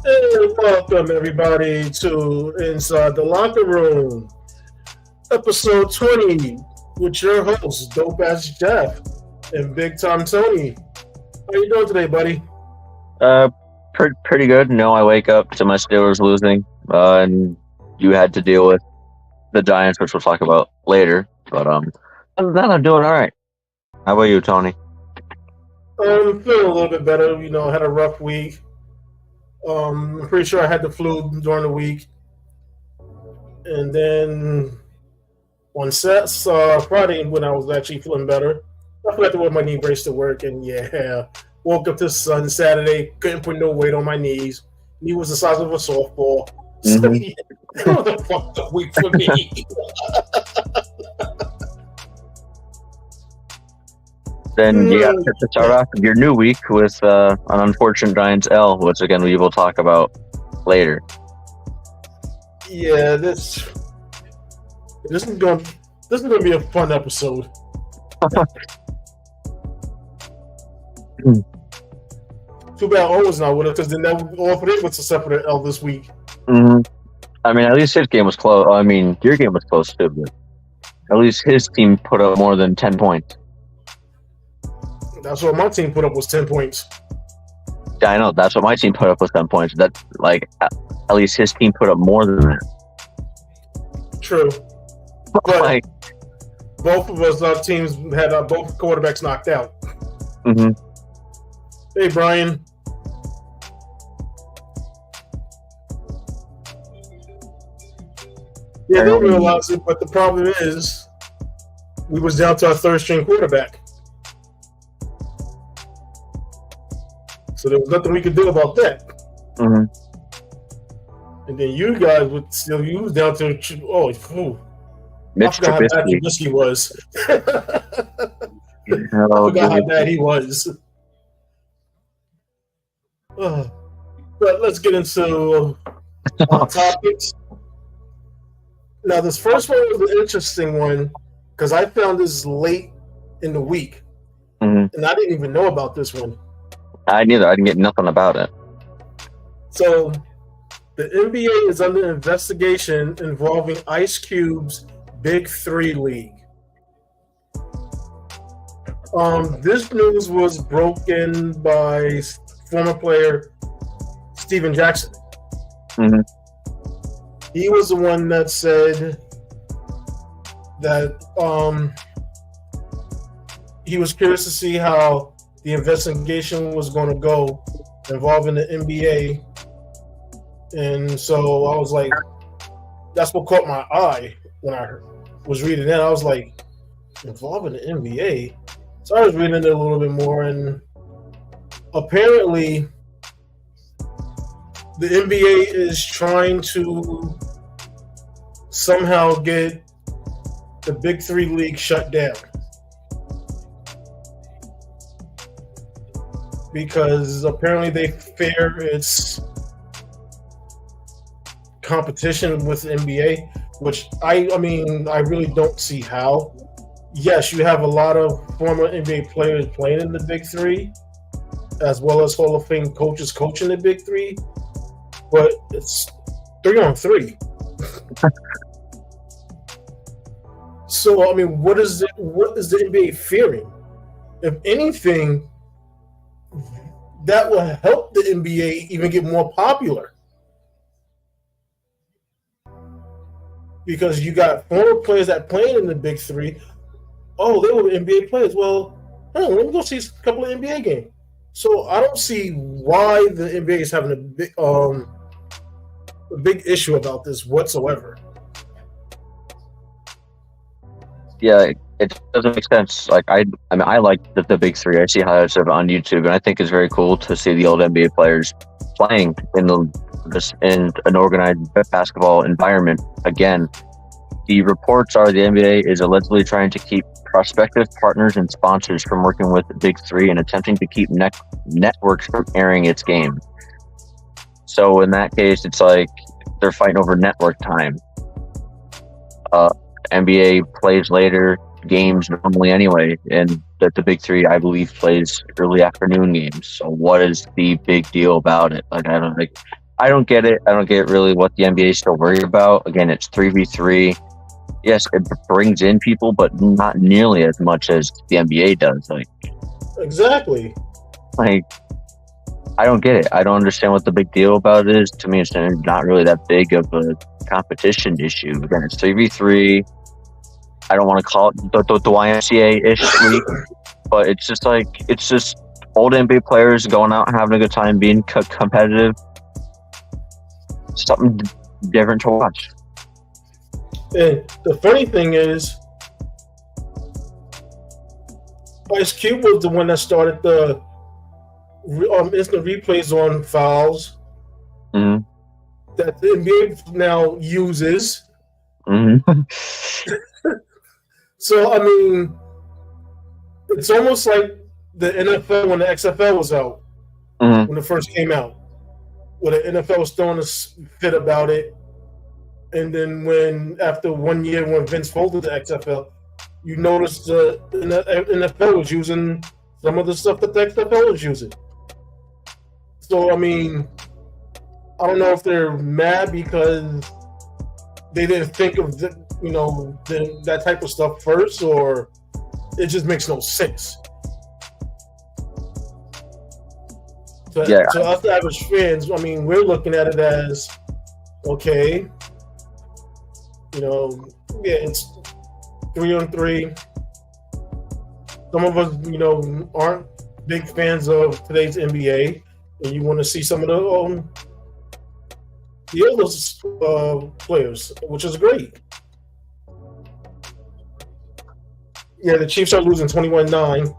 And welcome everybody to Inside the Locker Room, episode 20, with your hosts, Dope Ass Jeff and Big Tom Tony. How you doing today, buddy? Uh, pretty good. No, I wake up to my Steelers losing, and you had to deal with the Giants, which we'll talk about later. But other than that, I'm doing all right. How about you, Tony? I'm feeling a little bit better. I had a rough week. I'm pretty sure I had the flu during the week. And then on Friday, when I was actually feeling better, I forgot to wear my knee brace to work. And woke up to sun Saturday, couldn't put no weight on my knees. Knee was the size of a softball. So, that was a fucked up week for me. Then you got to start off your new week with an unfortunate Giants L, which again we will talk about later. Yeah, this is going to be a fun episode. Too bad O was not with us, because then all three of us except for the L this week. Mm-hmm. I mean, at least his game was close. I mean, your game was close too, but at least his team put up more than 10 points. That's what my team put up, was 10 points. Yeah, I know. That's what my team put up, was 10 points. That, like, at least his team put up more than that. True. But like, both of us, our teams had both quarterbacks knocked out. Mm-hmm. Hey, Brian. Yeah, they realize it, but the problem is we was down to our third string quarterback. So there was nothing we could do about that. Mm-hmm. And then you guys would still use down to Mitch I forgot how bad Trubisky was. I forgot how bad he was. But let's get into our topics. Now, this first one was an interesting one because I found this late in the week, and I didn't even know about this one. I neither. I didn't get nothing about it. So, the NBA is under investigation involving Ice Cube's Big Three League. This news was broken by former player Steven Jackson. Mm-hmm. He was the one that said that he was curious to see how the investigation was going to go involving the NBA. And so I was like, that's what caught my eye when I was reading that. I was like, involving the NBA? So I was reading it a little bit more, and apparently the NBA is trying to somehow get the Big Three League shut down. Because apparently they fear it's competition with the NBA, which I really don't see how. Yes, you have a lot of former NBA players playing in the Big Three, as well as Hall of Fame coaches coaching the Big Three, but it's 3-on-3. So, I mean, what is the NBA fearing? If anything, that will help the NBA even get more popular. Because you got former players that playing in the Big Three. Oh, they were NBA players. Well, let me go see a couple of NBA games. So I don't see why the NBA is having a big issue about this whatsoever. Yeah, it doesn't make sense. Like I like the Big Three. I see highlights of it on YouTube, and I think it's very cool to see the old NBA players playing in an organized basketball environment again. The reports are the NBA is allegedly trying to keep prospective partners and sponsors from working with the Big Three and attempting to keep networks from airing its game. So in that case, it's like they're fighting over network time. NBA plays later games normally anyway, and that the Big Three, I believe, plays early afternoon games. So what is the big deal about it? Like, I don't think I don't get it. I don't get really what the NBA is still worried about. Again, it's 3v3. Yes, it brings in people, but not nearly as much as the NBA does. Exactly. Like, I don't get it. I don't understand what the big deal about it is. To me, it's not really that big of a competition issue. Again, it's 3v3. I don't want to call it the YMCA-ish league, but it's just old NBA players going out and having a good time, being competitive. Something different to watch. And the funny thing is, Ice Cube was the one that started the instant replays on fouls that the NBA now uses. So, I mean, it's almost like the NFL when the XFL was out, when it first came out, where the NFL was throwing a fit about it. And then after 1 year when Vince folded the XFL, you noticed the NFL was using some of the stuff that the XFL was using. So, I mean, I don't know if they're mad because they didn't think of that type of stuff first, or it just makes no sense. To us average fans, I mean, we're looking at it as, okay, it's 3-on-3. Some of us, aren't big fans of today's NBA, and you want to see some of the other players, which is great. Yeah, the Chiefs are losing 21-9.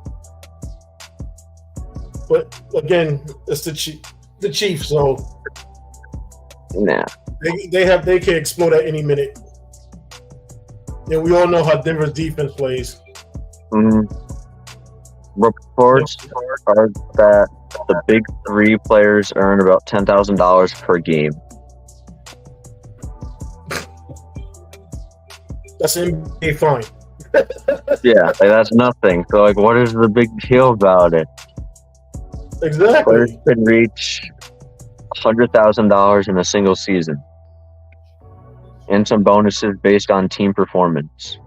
But again, it's the Chiefs, so they can explode at any minute. And we all know how Denver's defense plays. Reports are that the big three players earn about $10,000 per game. That's NBA fine. Yeah, that's nothing. So, what is the big deal about it? Exactly. Players can reach $100,000 in a single season, and some bonuses based on team performance.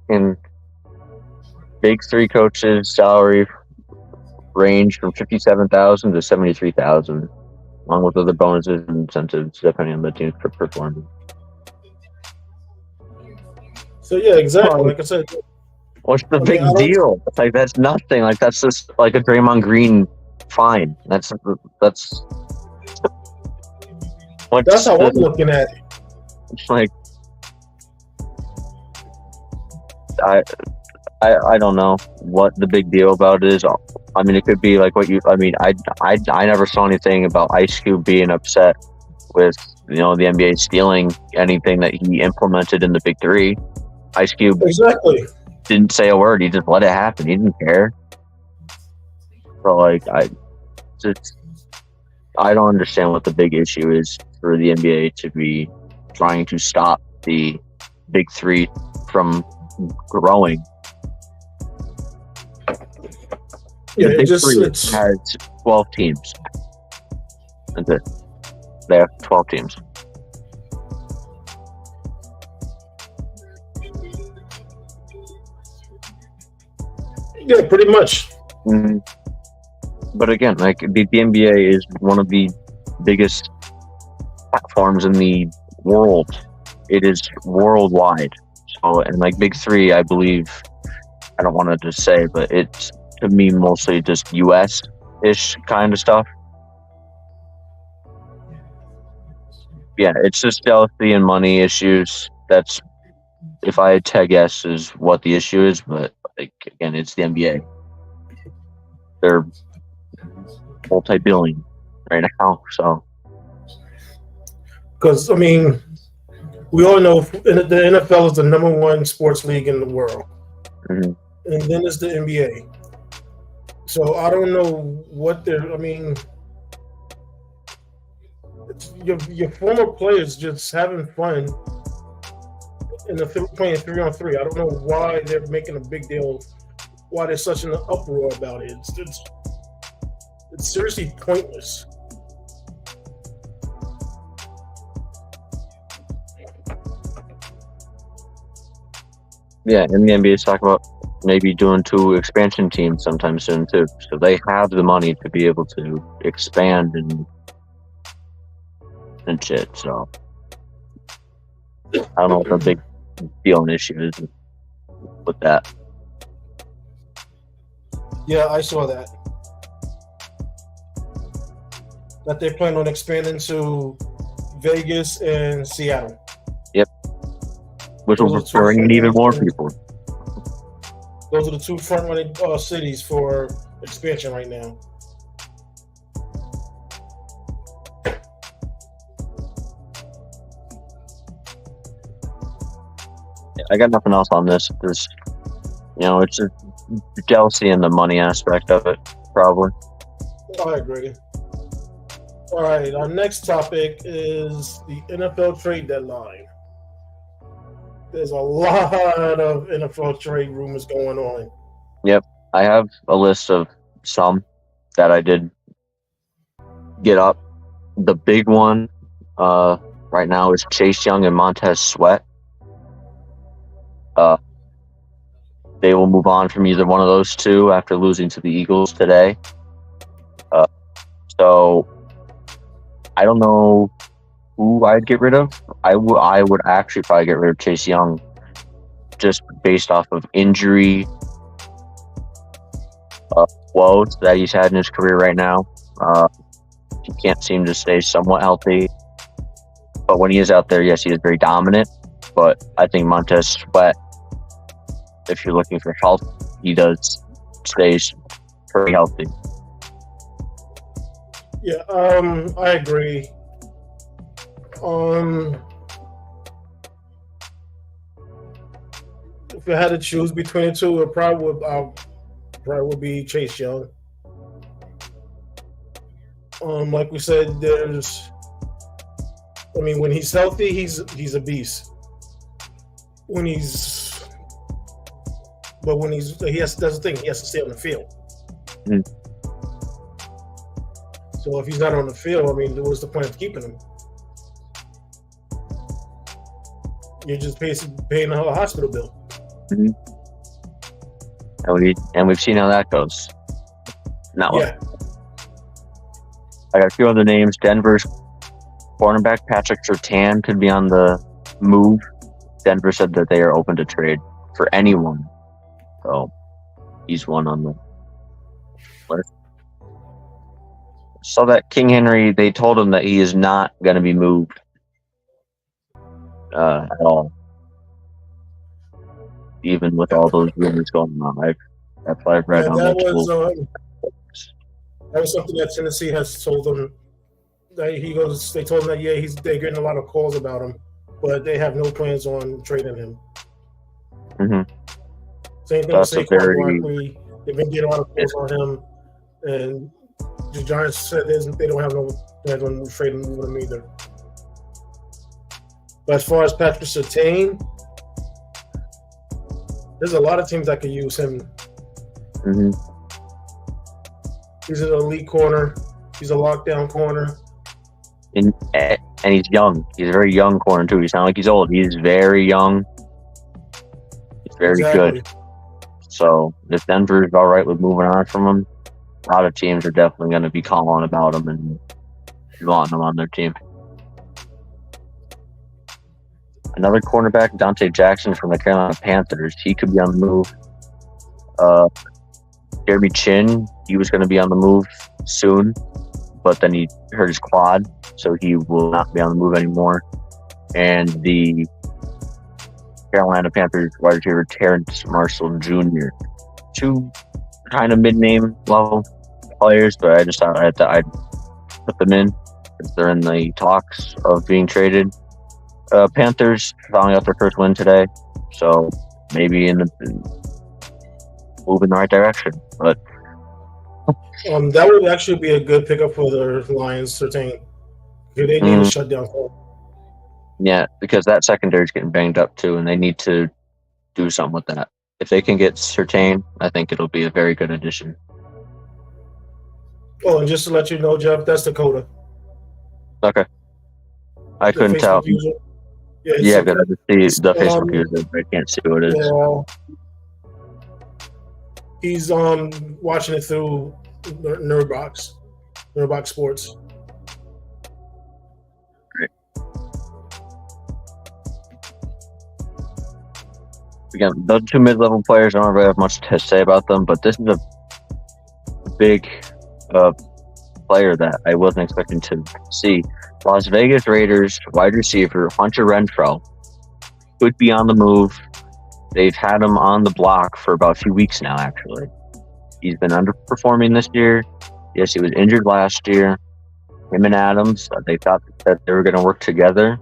And big three coaches' salary range from $57,000 to $73,000, along with other bonuses and incentives depending on the team's performance. So yeah, exactly. Like I said, what's the big deal? It's that's nothing. That's just like a Draymond Green fine. That's how I'm looking at it. It's I don't know what the big deal about it is. I mean, it could be like what you. I mean, I never saw anything about Ice Cube being upset with the NBA stealing anything that he implemented in the Big Three. Ice Cube didn't say a word. He just let it happen. He didn't care. So I don't understand what the big issue is for the NBA to be trying to stop the Big Three from growing. Yeah, the Big Three has 12 teams. That's it. They have 12 teams. Yeah, pretty much. Mm-hmm. But again, the NBA is one of the biggest platforms in the world. It is worldwide. So, and Big Three, I believe, I don't want to just say, but it's to me mostly just US-ish kind of stuff. Yeah, it's just jealousy and money issues. That's, if I had to guess, is what the issue is. But again, it's the NBA. They're multi-billion right now, so. Because, I mean, we all know the NFL is the #1 sports league in the world. Mm-hmm. And then it's the NBA. So I don't know what they're, I mean, your former players just having fun and the playing 3-on-3. I don't know why they're making a big deal. Why there's such an uproar about it. It's seriously pointless. Yeah, and the NBA is talking about maybe doing 2 expansion teams sometime soon too. So they have the money to be able to expand and shit. So I don't know what the big deal and issue is with that. Yeah, I saw that. That they plan on expanding to Vegas and Seattle. Yep. Which will bring in even more people. Those are the 2 front-running cities for expansion right now. I got nothing else on this. There's, it's a jealousy and the money aspect of it, probably. I agree. All right, our next topic is the NFL trade deadline. There's a lot of NFL trade rumors going on. Yep. I have a list of some that I did get up. The big one right now is Chase Young and Montez Sweat. They will move on from either one of those 2 after losing to the Eagles today. So I don't know who I'd get rid of. I would actually probably get rid of Chase Young just based off of injury woes that he's had in his career right now. He can't seem to stay somewhat healthy. But when he is out there, yes, he is very dominant. But I think Montez Sweat, if you're looking for health, he does stays pretty healthy. Yeah, I agree. If I had to choose between the 2, it probably would be Chase Young. Like we said, when he's healthy, he's a beast. That's the thing, he has to stay on the field. Mm. So if he's not on the field, what's the point of keeping him? You're just basically paying a hospital bill. Mm-hmm. And we've seen how that goes. Not well. Yeah. I got a few other names. Denver's cornerback Patrick Surtain could be on the move. Denver said that they are open to trade for anyone. So he's one on the list. So that King Henry, they told him that he is not going to be moved at all. Even with all those rumors going on. That's what I've read on multiple. That was something that Tennessee has told him. They told him that they're getting a lot of calls about him, but they have no plans on trading him. Mm-hmm. Same thing with Saquon Barkley. They've been getting a lot of calls on him, and the Giants said they don't have no plans on trading him either. But as far as Patrick Surtain, there's a lot of teams that could use him. Mm-hmm. He's an elite corner. He's a lockdown corner. And he's young. He's a very young corner, too. He's not like he's old. He's very young. He's very good. So if Denver's all right with moving on from him, a lot of teams are definitely going to be calling about him and wanting him on their team. Another cornerback, Dante Jackson from the Carolina Panthers. He could be on the move. Jeremy Chin, he was going to be on the move soon, but then he hurt his quad, so he will not be on the move anymore. And the Carolina Panthers wide receiver Terrence Marshall Jr. 2 kind of mid-name level players, but I just thought I'd put them in because they're in the talks of being traded. Panthers finally got their first win today, so maybe move in the right direction. But that would actually be a good pickup for the Lions. Surtain, they need a shutdown call. Yeah, because that secondary is getting banged up too, and they need to do something with that. If they can get Surtain, I think it'll be a very good addition. Oh, and just to let you know, Jeff, that's Dakota. Okay. I The couldn't tell. Facebook user. Yeah, Yeah, because I just see the Facebook um, user, but I can't see what it is. yeah, he's watching it through Nerdbox Sports. Again, those two mid-level players, I don't really have much to say about them, but this is a big player that I wasn't expecting to see. Las Vegas Raiders wide receiver Hunter Renfrow could be on the move. They've had him on the block for about a few weeks now, actually. He's been underperforming this year. Yes, he was injured last year. Him and Adams, they thought that they were going to work together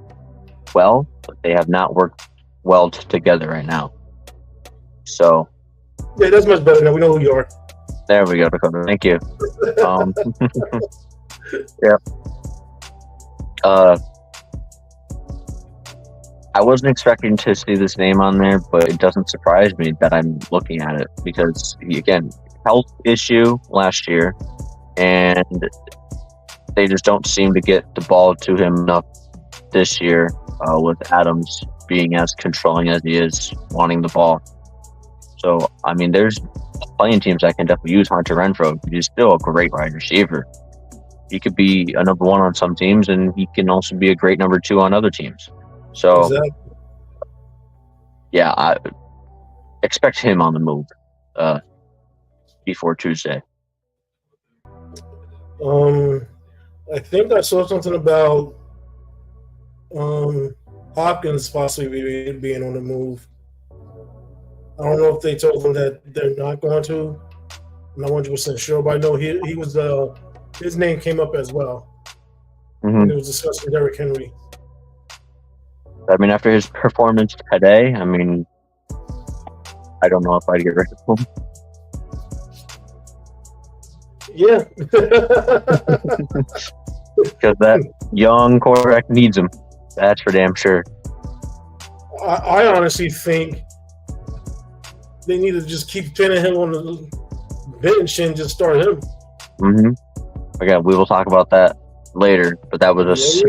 well, but they have not worked well together right now. So, yeah, that's much better now. We know who you are. There we go, Dakota. Thank you. Yeah. I wasn't expecting to see this name on there, but it doesn't surprise me that I'm looking at it because, again, health issue last year, and they just don't seem to get the ball to him enough this year with Adams being as controlling as he is, wanting the ball. So, I mean, there's plenty of teams that can definitely use Hunter Renfrow. He's still a great wide receiver. He could be a number one on some teams, and he can also be a great number two on other teams. So, Exactly. yeah, I expect him on the move before Tuesday. I think I saw something about Hopkins possibly being on the move. I don't know if they told him that they're not going to. I'm not 100% sure, but I know he was his name came up as well. Mm-hmm. It was discussing Derrick Henry. I mean, after his performance today, I mean, I don't know if I'd get rid of him. Yeah. Because that young quarterback needs him. That's for damn sure. I honestly think they need to just keep Tannehill on the bench and just start him. Mm-hmm. Again, we will talk about that later, but that was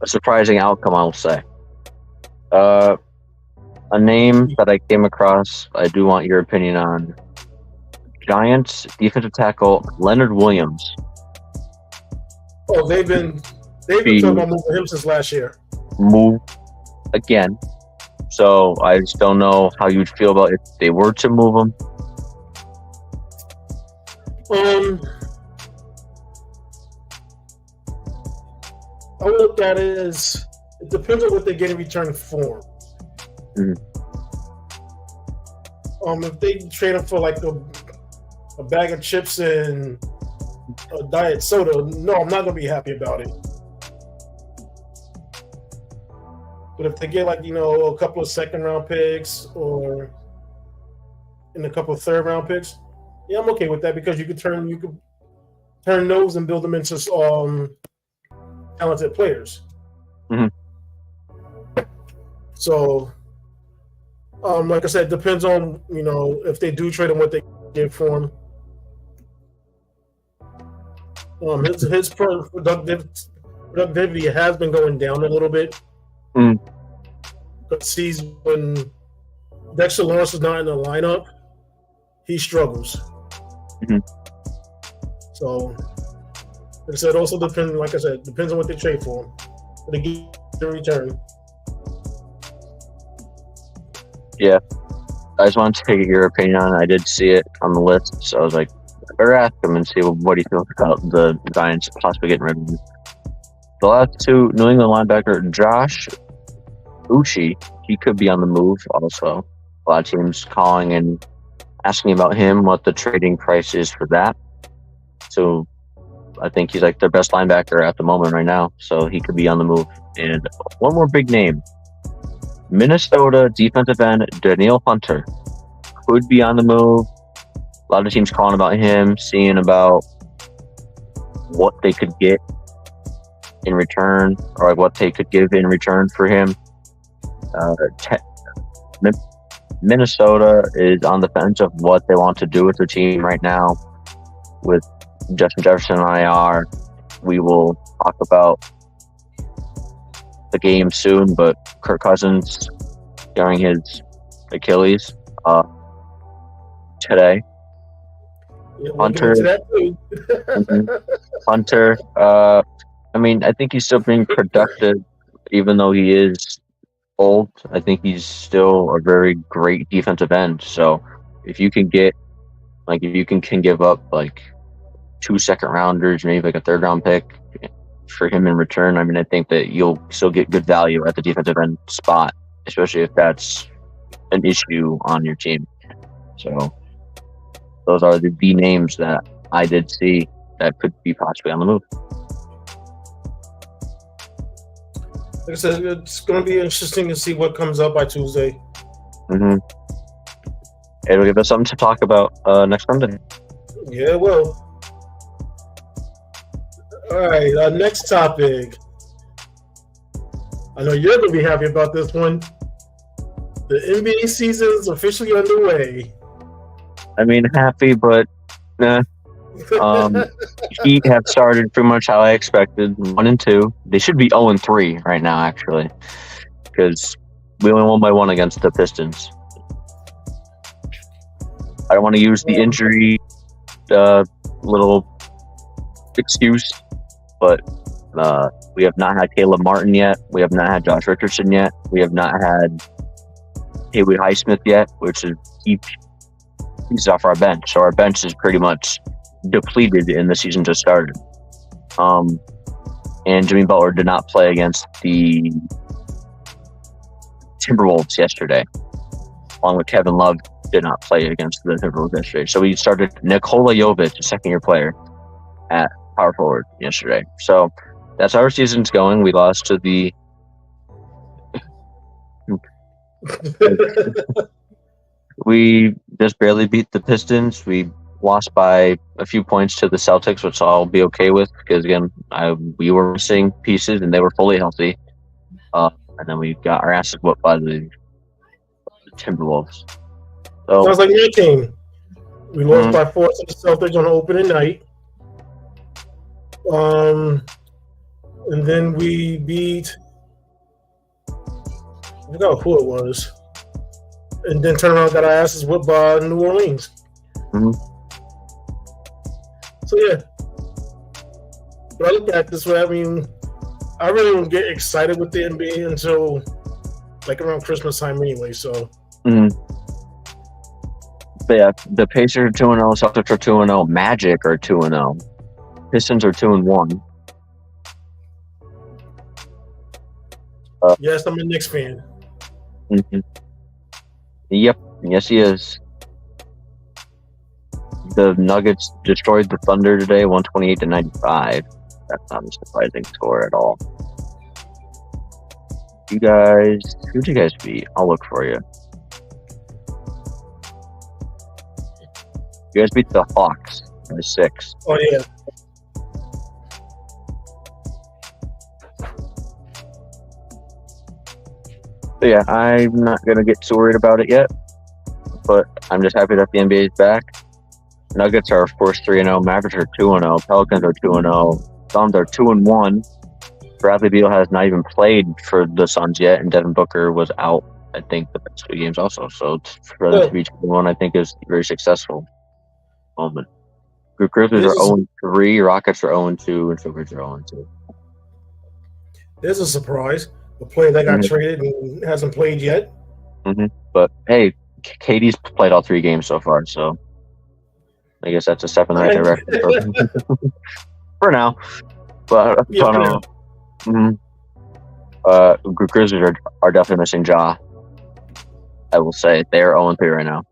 a surprising outcome, I'll say. A name that I came across, I do want your opinion on. Giants defensive tackle Leonard Williams. Oh, they've been talking about moving him since last year. Move again. So I just don't know how you'd feel about if they were to move him. I look at it as it depends on what they get in return for. Mm-hmm. If they trade him for like a bag of chips and a diet soda, no, I'm not gonna be happy about it. But if they get like a couple of second-round picks or a couple of third-round picks, yeah, I'm okay with that because you could turn those and build them into talented players. Mm-hmm. So, like I said, it depends on if they do trade him, what they get for him. His productivity has been going down a little bit. Because when Dexter Lawrence is not in the lineup, he struggles. Mm-hmm. So, like I said, also depends on what they trade for him. What they get in return. Yeah. I just wanted to get your opinion on it. I did see it on the list, so I was like, I better ask him and see what he feels about the Giants possibly getting rid of him. The last two, New England linebacker Josh Uche, he could be on the move also. A lot of teams calling and asking about him, what the trading price is for that. So I think he's like their best linebacker at the moment right now, so he could be on the move. And one more big name, Minnesota defensive end Danielle Hunter could be on the move. A lot of teams calling about him, seeing about what they could get in return, or like what they could give in return for him. Minnesota is on the fence of what they want to do with their team right now. With Justin Jefferson on IR, we will talk about the game soon, but Kirk Cousins during his Achilles today. Yeah, we'll Hunter, get into that too. Hunter. I mean, I think he's still being productive, even though he is old. I think he's still a very great defensive end. So if you can get, like, if you can give up like 2 second rounders, maybe like a 3rd round pick for him in return, I mean, I think that you'll still get good value at the defensive end spot, especially if that's an issue on your team. So those are the names that I did see that could be possibly on the move. Like I said, it's going to be interesting to see what comes up by Tuesday. Mm-hmm. It'll give us something to talk about next Sunday. Yeah, well. All right, our next topic. I know you're going to be happy about this one. The NBA season is officially underway. I mean, happy, but Heat have started pretty much how I expected, 1-2. They should be 0-3 right now, actually, because we only won by 1 against the Pistons. I don't want to use the injury little excuse, but we have not had Caleb Martin yet. We have not had Josh Richardson yet. We have not had Haley Highsmith yet, which is he's off our bench. So our bench is pretty much depleted in the season just started. And Jimmy Butler did not play against the Timberwolves yesterday, along with Kevin Love did not play against the Timberwolves yesterday. So we started Nikola Jovic, a second-year player, at power forward yesterday. So that's how our season's going. We lost to the we just barely beat the Pistons. We lost by a few points to the Celtics, which I'll be okay with because, again, we were missing pieces and they were fully healthy. And then we got our asses whooped by the Timberwolves. So, sounds like your team. We lost by 4 to the Celtics on opening night. And then we beat, I forgot who it was. And then turn around, got our asses whipped by New Orleans. Mm-hmm. So yeah, but I look at it this way. I mean, I really don't get excited with the NBA until like around Christmas time, anyway. So, but yeah, the Pacers are 2-0, Celtics are 2-0, Magic are 2-0, Pistons are 2-1. Yes, I'm a Knicks fan. Mm-hmm. Yep, yes he is. The Nuggets destroyed the Thunder today, 128-95. That's not a surprising score at all. Who'd you guys beat? I'll look for you. You guys beat the Hawks by 6. Oh yeah. So yeah, I'm not gonna get too worried about it yet, but I'm just happy that the NBA is back. Nuggets are, of course, 3-0. Mavericks are 2-0. Pelicans are 2-0. Suns are 2-1. Bradley Beal has not even played for the Suns yet, and Devin Booker was out, I think, the past 2 games also. So for them to be 2-1, I think is very successful moment. Grizzlies are 0-3. Rockets are 0-2, and Clippers are 0-2. There's a surprise. The player that got traded and hasn't played yet. Mm-hmm. But hey, KD's played all 3 games so far, so I guess that's a step in the right direction for now. But Grizzlies are definitely missing Ja. I will say they are 0-3 right now.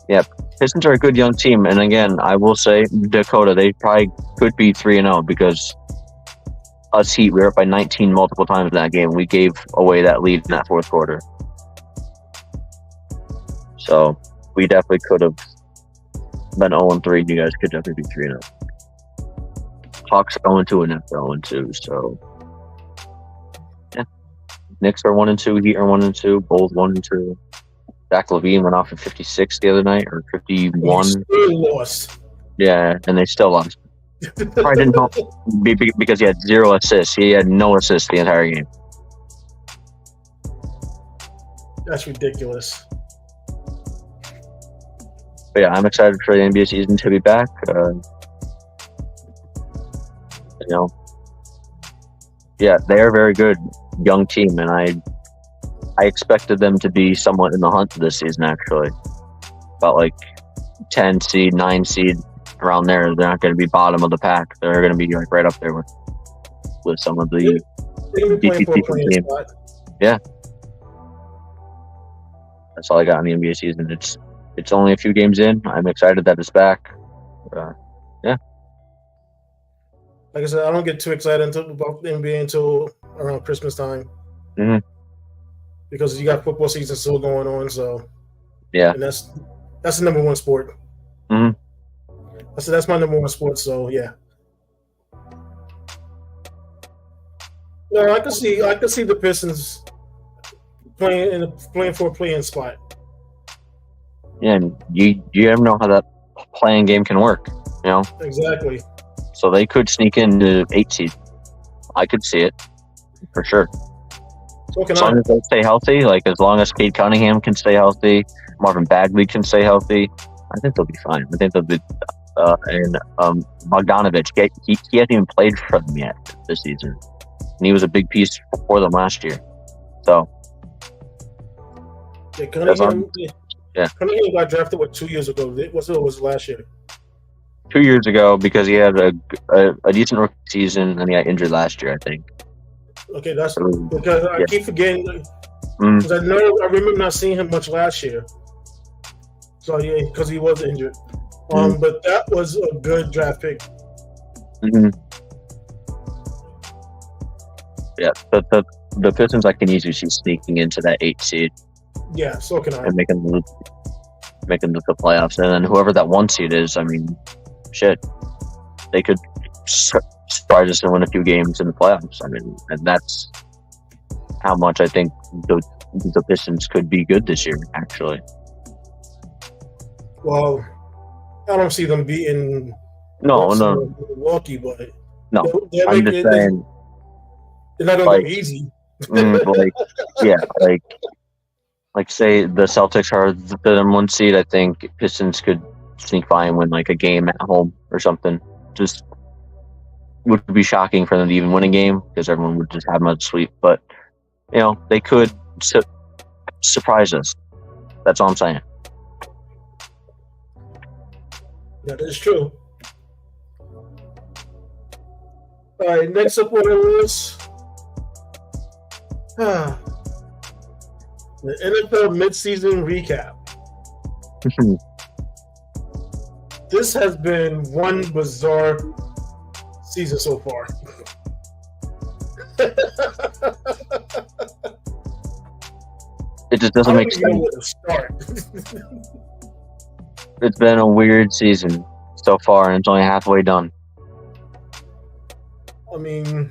Yeah, Pistons are a good young team, and again, I will say Dakota, they probably could be 3-0 because us Heat, we were up by 19 multiple times in that game. We gave away that lead in that fourth quarter. So we definitely could have been 0-3. You guys could definitely be 3-0. Hawks are 0-2 and Nets are 0-2. So yeah, Knicks are 1-2, Heat are 1-2, Bulls 1-2. Zach LaVine went off at 56 the other night, or 51. Still lost. Yeah, and they still lost. Probably didn't help because he had 0 assists. He had no assists the entire game. That's ridiculous. But yeah, I'm excited for the NBA season to be back. Yeah, they are a very good young team, and I expected them to be somewhat in the hunt this season, actually. About like 10 seed, 9 seed, around there. They're not going to be bottom of the pack. They're going to be like right up there with some of the DPP teams. Yeah. That's all I got in the NBA season. It's only a few games in. I'm excited that it's back. Yeah. Like I said, I don't get too excited about the NBA until around Christmas time. Mm-hmm. Because you got football season still going on, so yeah. And that's the number one sport. Mm-hmm. That's my number one sport, so yeah. No, I can see the Pistons playing for a playing spot. Yeah, and you ever know how that playing game can work, you know? Exactly. So they could sneak into 8 seed. I could see it for sure. So as long as they stay healthy, like as long as Cade Cunningham can stay healthy, Marvin Bagley can stay healthy, I think they'll be fine. I think they'll be. And Bogdanovich, he hasn't even played for them yet this season, and he was a big piece for them last year. So, Cunningham got drafted 2 years ago. It was last year. 2 years ago, because he had a decent rookie season and he got injured last year, I think. Okay, that's because I keep forgetting. Because I remember not seeing him much last year. So yeah, because he was injured. But that was a good draft pick. Mm-hmm. Yeah, but the Pistons, I can easily see sneaking into that 8 seed. Yeah, so can I. And making the playoffs, and then whoever that 1 seed is, I mean, shit, they could surprise us and win a few games in the playoffs. I mean, and that's how much I think the Pistons could be good this year, actually. Well, I don't see them beating Milwaukee, but no, I'm just saying they're not going to go easy. Like say the Celtics are the number 1 seed. I think Pistons could sneak by and win like a game at home or something. Just would be shocking for them to even win a game because everyone would just have them at sweep. But they could surprise us. That's all I'm saying. That is true. All right, next up on the list, the NFL midseason recap. This has been one bizarre season so far. It just doesn't make sense. Where to start. It's been a weird season so far, and it's only halfway done. I mean,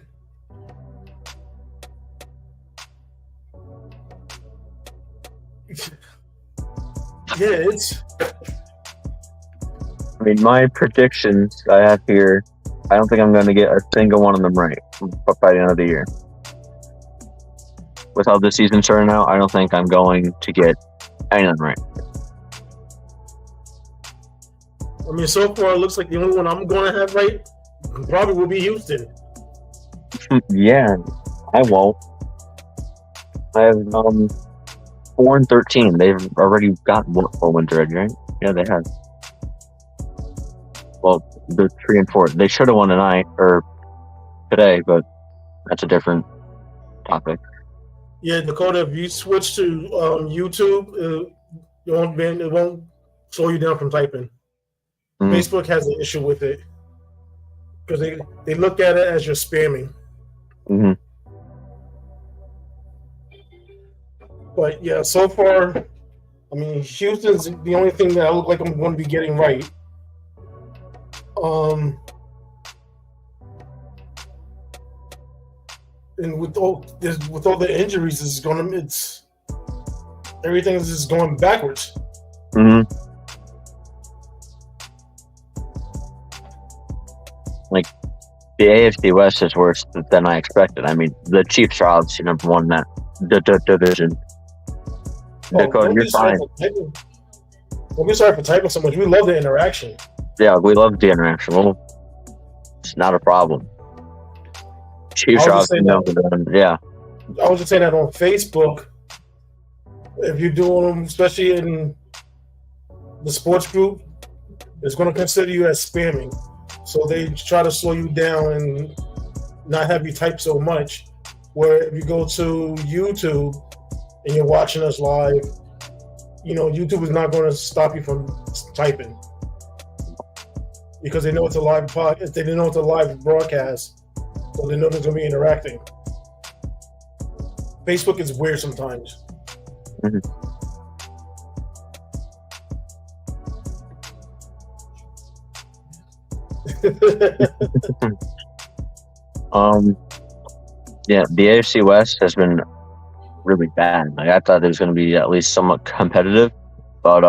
my predictions I have here, I don't think I'm going to get a single one of them right by the end of the year. With how the season's turning out, I don't think I'm going to get any of them right. I mean, so far it looks like the only one I'm going to have right probably will be Houston. Yeah, I won't. I have 4-13. They've already got 4 wins already, right? Yeah, they have. Well, they're 3-4. They should have won tonight or today, but that's a different topic. Yeah, Dakota, if you switch to YouTube, it won't slow you down from typing. Facebook has an issue with it because they look at it as you're spamming. Mm-hmm. But yeah, so far, I mean, Houston's the only thing that I look like I'm going to be getting right. and with all the injuries, everything is just going backwards. Mm-hmm. Like the AFC West is worse than I expected. I mean, the Chiefs are obviously number one in that division. Dakota, you're fine. Don't be sorry for typing so much. We love the interaction. Yeah, we love the interaction. Well, it's not a problem. Chiefs are obviously number one. Yeah. I was just saying that on Facebook. If you're doing them, especially in the sports group, it's going to consider you as spamming. So they try to slow you down and not have you type so much. Where if you go to YouTube and you're watching us live, YouTube is not going to stop you from typing because they know it's a live podcast. They know it's a live broadcast, so they know there's going to be interacting. Facebook is weird sometimes. Mm-hmm. Yeah, the AFC West has been really bad. Like I thought it was going to be at least somewhat competitive, but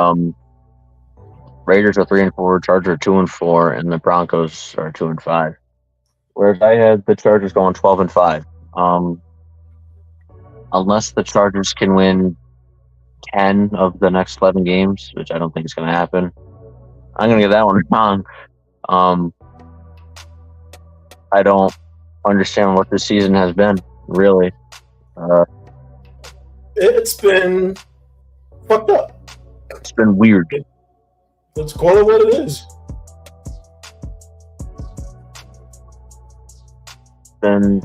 Raiders are 3-4, Chargers are 2-4, and the Broncos are 2-5. Whereas I had the Chargers going 12-5. Unless the Chargers can win 10 of the next 11 games, which I don't think is going to happen, I'm going to get that one wrong. I don't understand what this season has been, really. It's been fucked up. It's been weird. Let's call it what it is. Been,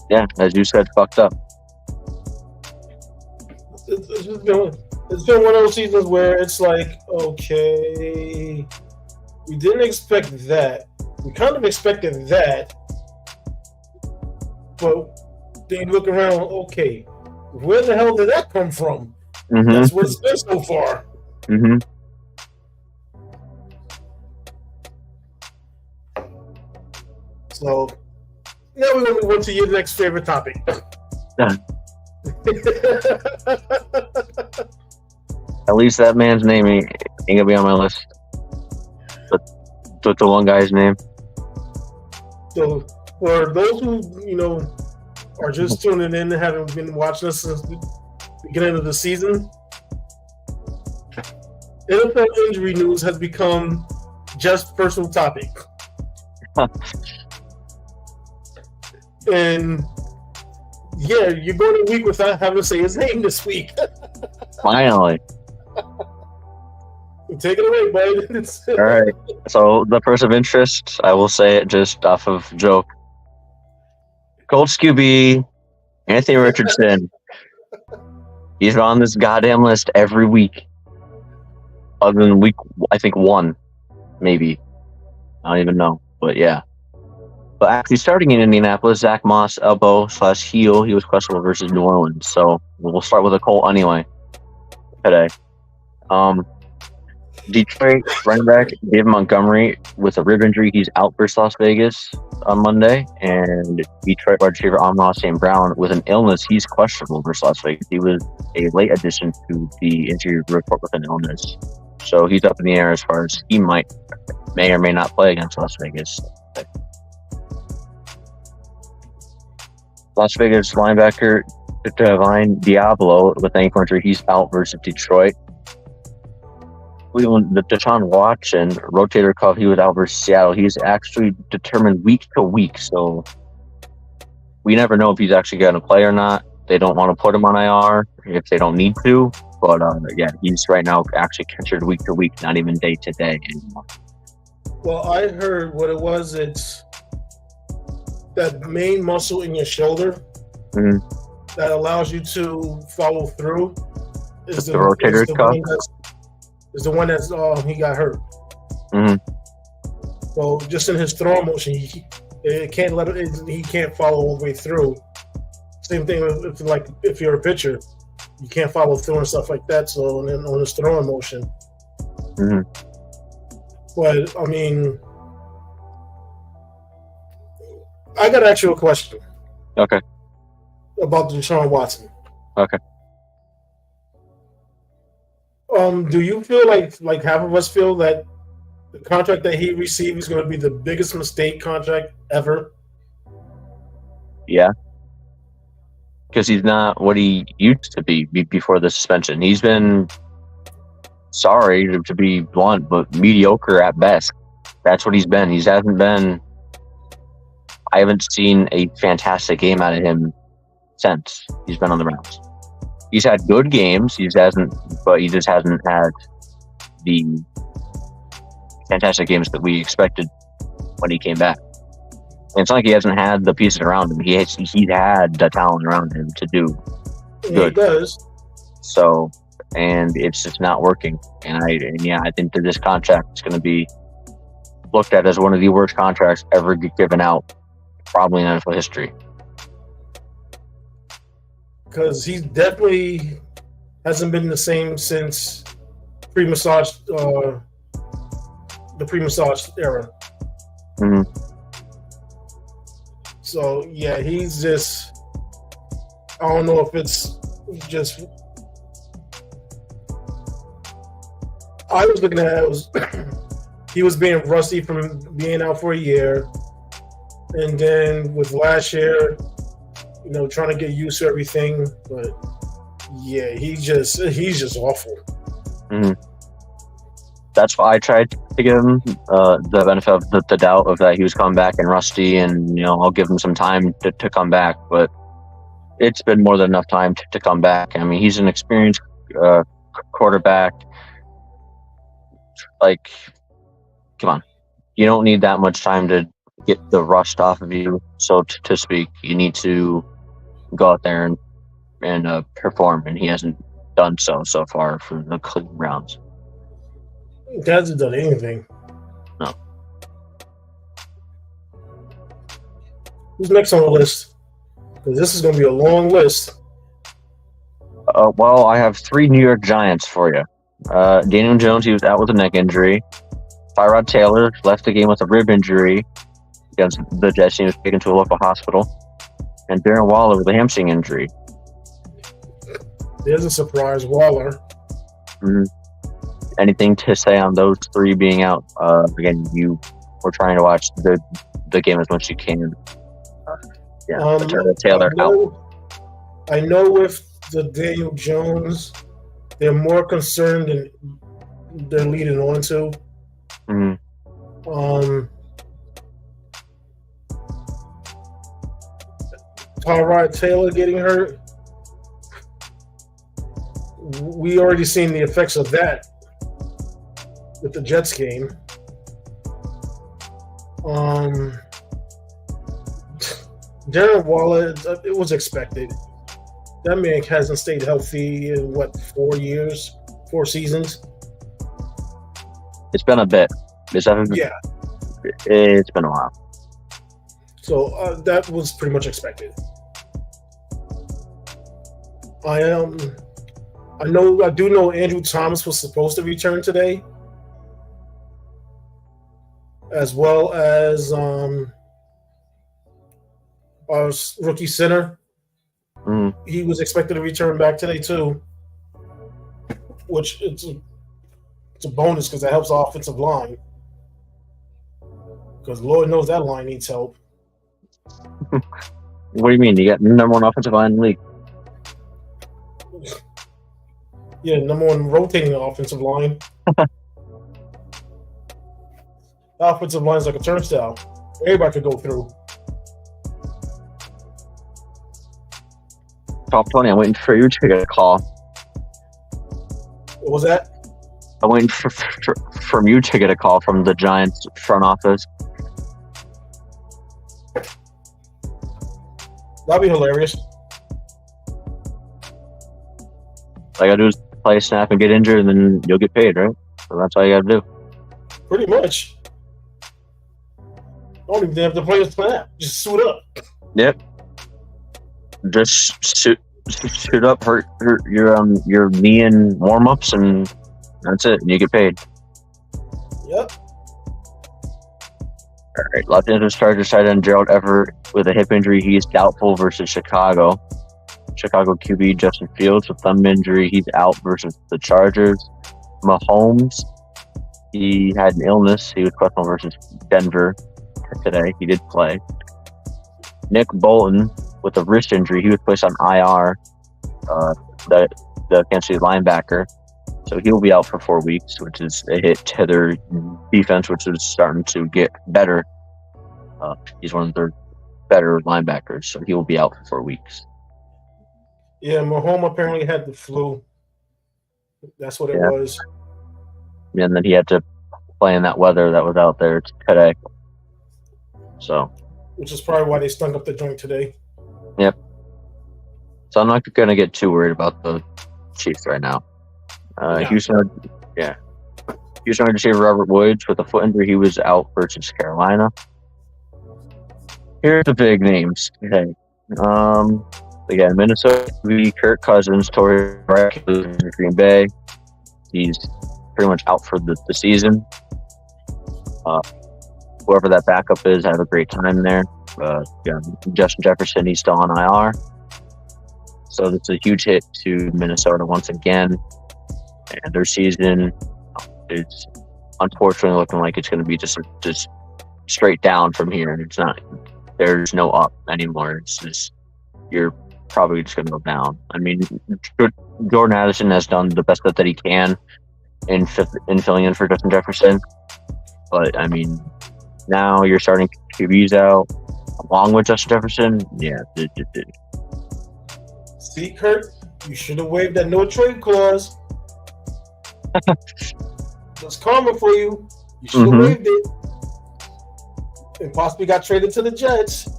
yeah, as you said, fucked up. It's been one of those seasons where it's like, okay, we didn't expect that. We kind of expected that, but then you look around, okay, where the hell did that come from? Mm-hmm. That's what it's been so far. Mm-hmm. So now we're going to move on to your next favorite topic. Yeah. At least that man's name ain't gonna be on my list. But the one guy's name. So for those who are just tuning in and haven't been watching us since the beginning of the season, NFL injury news has become just personal topic. And yeah, you're going a week without having to say his name this week. Finally. Take it away, bud. All right. So the person of interest, I will say it just off of joke. Colts QB, Anthony Richardson. He's on this goddamn list every week. Other than week, I think 1, maybe. I don't even know. But yeah. But actually starting in Indianapolis, Zach Moss, elbow/heel. He was questionable versus New Orleans. So we'll start with a Colt anyway today. Detroit running back David Montgomery with a rib injury. He's out versus Las Vegas on Monday. And Detroit wide receiver Amon St. Brown with an illness. He's questionable versus Las Vegas. He was a late addition to the injury report with an illness. So he's up in the air as far as he may or may not play against Las Vegas. Las Vegas linebacker Divine Diablo with ankle injury. He's out versus Detroit. Cleveland, the Deshaun Watson rotator cuff, he was out versus Seattle. He's actually determined week to week, so we never know if he's actually going to play or not. They don't want to put him on IR if they don't need to, but yeah, he's right now actually considered week to week, not even day to day anymore. Well, I heard what it was. It's that main muscle in your shoulder that allows you to follow through. Is the rotator cuff? Is the one that's he got hurt. Mm-hmm. So just in his throw motion, he can't follow all the way through. Same thing if you're a pitcher, you can't follow through and stuff like that. So and then on his throwing motion. Mm-hmm. But I mean, I got to ask you a question. Okay. About Deshaun Watson. Okay. Do you feel like half of us feel that the contract that he received is going to be the biggest mistake contract ever? Yeah. Because he's not what he used to be before the suspension. He's been, sorry to be blunt, but mediocre at best. That's what he's been. He hasn't been. I haven't seen a fantastic game out of him since he's been on the Browns. He's had good games. But he just hasn't had the fantastic games that we expected when he came back. And it's not like he hasn't had the pieces around him. He's had the talent around him to do good. He does. So, and it's just not working. And I think that this contract is going to be looked at as one of the worst contracts ever given out, probably in NFL history. Because he definitely hasn't been the same since the pre-massage era. Mm-hmm. So yeah, he's just. I don't know if it's just. I was looking at it he was being rusty from being out for a year, and then with last year, trying to get used to everything. But yeah, he's just awful. Mm-hmm. That's why I tried to give him the benefit of the doubt of that he was coming back and rusty, and I'll give him some time to come back. But it's been more than enough time to come back. I mean, he's an experienced quarterback. Like, come on, you don't need that much time to get the rust off of you, so to speak. You need to go out there and perform, and he hasn't done so far for the Cleveland Browns. He hasn't done anything. No. Who's next on the list? Because this is going to be a long list. Well, I have 3 New York Giants for you. Daniel Jones, he was out with a neck injury. Tyrod Taylor left the game with a rib injury against the Jets. He was taken to a local hospital. And Darren Waller with a hamstring injury. There's a surprise, Waller. Mm-hmm. Anything to say on those 3 being out? Again, you were trying to watch the game as much as you can. Taylor out. I know with the Daniel Jones, they're more concerned than they're leading on to. Mm-hmm. Tyrod Taylor getting hurt. We already seen the effects of that with the Jets game. Darren Waller, it was expected. That man hasn't stayed healthy in 4 seasons? It's been a bit. It's been a while. So that was pretty much expected. I do know Andrew Thomas was supposed to return today, as well as our rookie center. Mm. He was expected to return back today too, which it's a bonus because that helps the offensive line. Because Lord knows that line needs help. What do you mean? You got number 1 offensive line in the league? Yeah, number 1 rotating offensive line. The offensive line is like a turnstile. Everybody could go through. Top 20, I'm waiting for you to get a call. What was that? I'm waiting from you to get a call from the Giants front office. That'd be hilarious. All I gotta do is play a snap and get injured, and then you'll get paid, right? So that's all you gotta do. Pretty much. Don't even have to play a snap. Just suit up. Yep. Just suit up, hurt your knee in warm-ups, and that's it. And you get paid. Yep. All right, Los Angeles Chargers tight end Gerald Everett with a hip injury. He is doubtful versus Chicago. Chicago QB Justin Fields with thumb injury. He's out versus the Chargers. Mahomes, he had an illness. He was questionable versus Denver today. He did play. Nick Bolton with a wrist injury. He was placed on IR. The Kansas City linebacker. So he'll be out for 4 weeks, which is a hit to their defense, which is starting to get better. He's one of their better linebackers, so he will be out for 4 weeks. Yeah, Mahomes apparently had the flu. That's what it was. And then he had to play in that weather that was out there today. So, which is probably why they stunk up the joint today. Yep. So I'm not going to get too worried about the Chiefs right now. Houston receiver Robert Woods with a foot injury. He was out versus Carolina. Here's the big names. Okay. Again, Minnesota Kirk Cousins, Torrey Green Bay. He's pretty much out for the season. Whoever that backup is, have a great time there. Justin Jefferson, he's still on IR. So that's a huge hit to Minnesota once again. And their season is unfortunately looking like it's going to be just straight down from here. It's not. There's no up anymore. It's just you're probably just going to go down. I mean, Jordan Addison has done the best that he can in filling in for Justin Jefferson. But I mean, now you're starting QBs out along with Justin Jefferson. Yeah. See, Kurt, you should have waived that no trade clause. That's karma for you. You should have waived it. And possibly got traded to the Jets.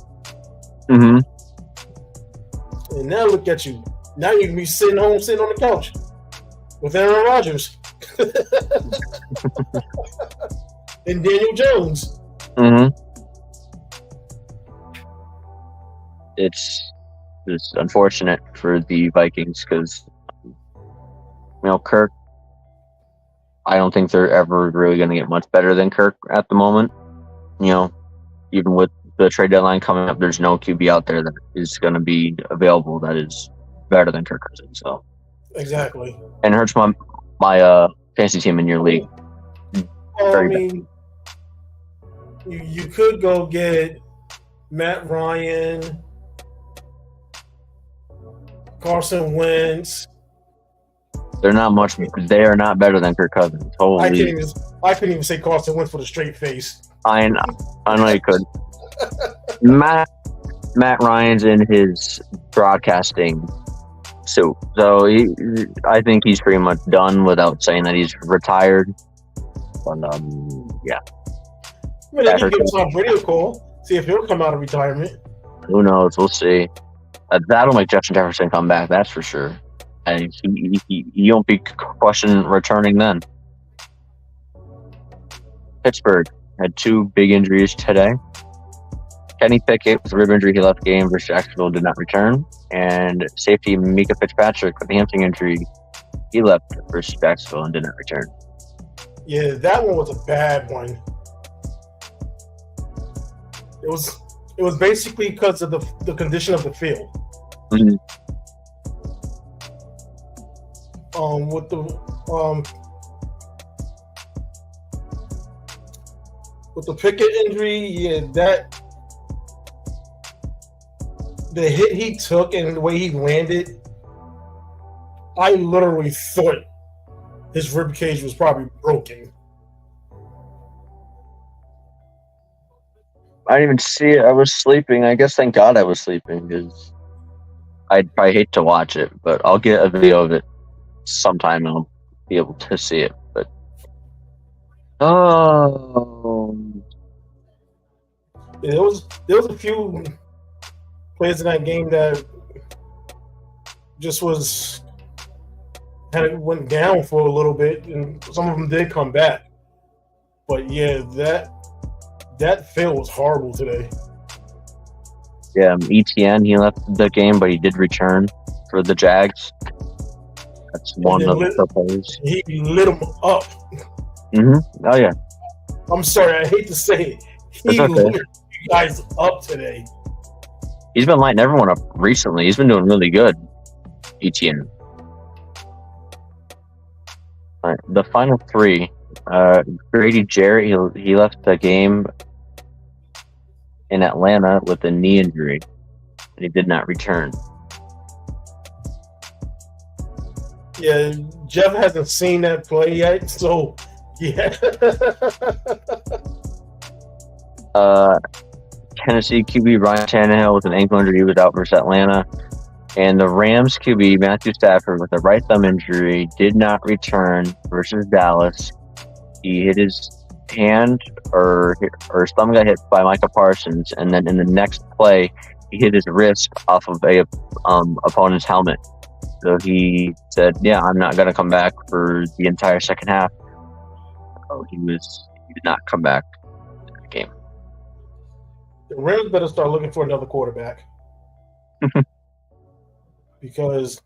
Mm-hmm. And now look at you. Now you can be sitting on the couch with Aaron Rodgers and Daniel Jones. Mm-hmm. It's unfortunate for the Vikings because, Kirk, I don't think they're ever really going to get much better than Kirk at the moment. Even with the trade deadline coming up, there's no QB out there that is going to be available that is better than Kirk Cousins. So exactly, and it hurts my fantasy team in your league. You could go get Matt Ryan, Carson Wentz. They are not better than Kirk Cousins. Holy. I couldn't even say Carson Wentz with a straight face. I know you could. Matt Ryan's in his broadcasting suit, so I think he's pretty much done without saying that he's retired. But yeah. I mean, they can give Tom Brady a call, see if he'll come out of retirement. Who knows? We'll see. That'll make Justin Jefferson come back, that's for sure. And he won't be questioned returning then. Pittsburgh had 2 big injuries today. Kenny Pickett with a rib injury, he left the game versus Jacksonville, did not return. And safety Mika Fitzpatrick with a hamstring injury, he left versus Jacksonville and did not return. Yeah, that one was a bad one. It was basically because of the condition of the field. Mm-hmm. With the Pickett injury, yeah, the hit he took and the way he landed, I literally thought his rib cage was probably broken. I didn't even see it. I was sleeping. I guess thank God I was sleeping because I hate to watch it, but I'll get a video of it sometime and I'll be able to see it. But yeah, there was a few players in that game that just went down for a little bit, and some of them did come back. But yeah, that fail was horrible today. Yeah, ETN, he left the game, but he did return for the Jags. That's one of the players. He lit him up. Mm-hmm. Oh, yeah. I'm sorry, I hate to say it. It's He okay. lit you guys up today. He's been lighting everyone up recently. He's been doing really good. ETN. All right, the final three. Grady Jarrett, he left the game in Atlanta with a knee injury, and he did not return. Yeah, Jeff hasn't seen that play yet, so yeah. Tennessee QB Ryan Tannehill with an ankle injury, he was out versus Atlanta. And the Rams QB Matthew Stafford with a right thumb injury did not return versus Dallas. He hit his hand or his thumb got hit by Micah Parsons, and then in the next play, he hit his wrist off of a opponent's helmet. So he said, "Yeah, I'm not going to come back for the entire second half." So he did not come back to the game. The Rams better start looking for another quarterback. Because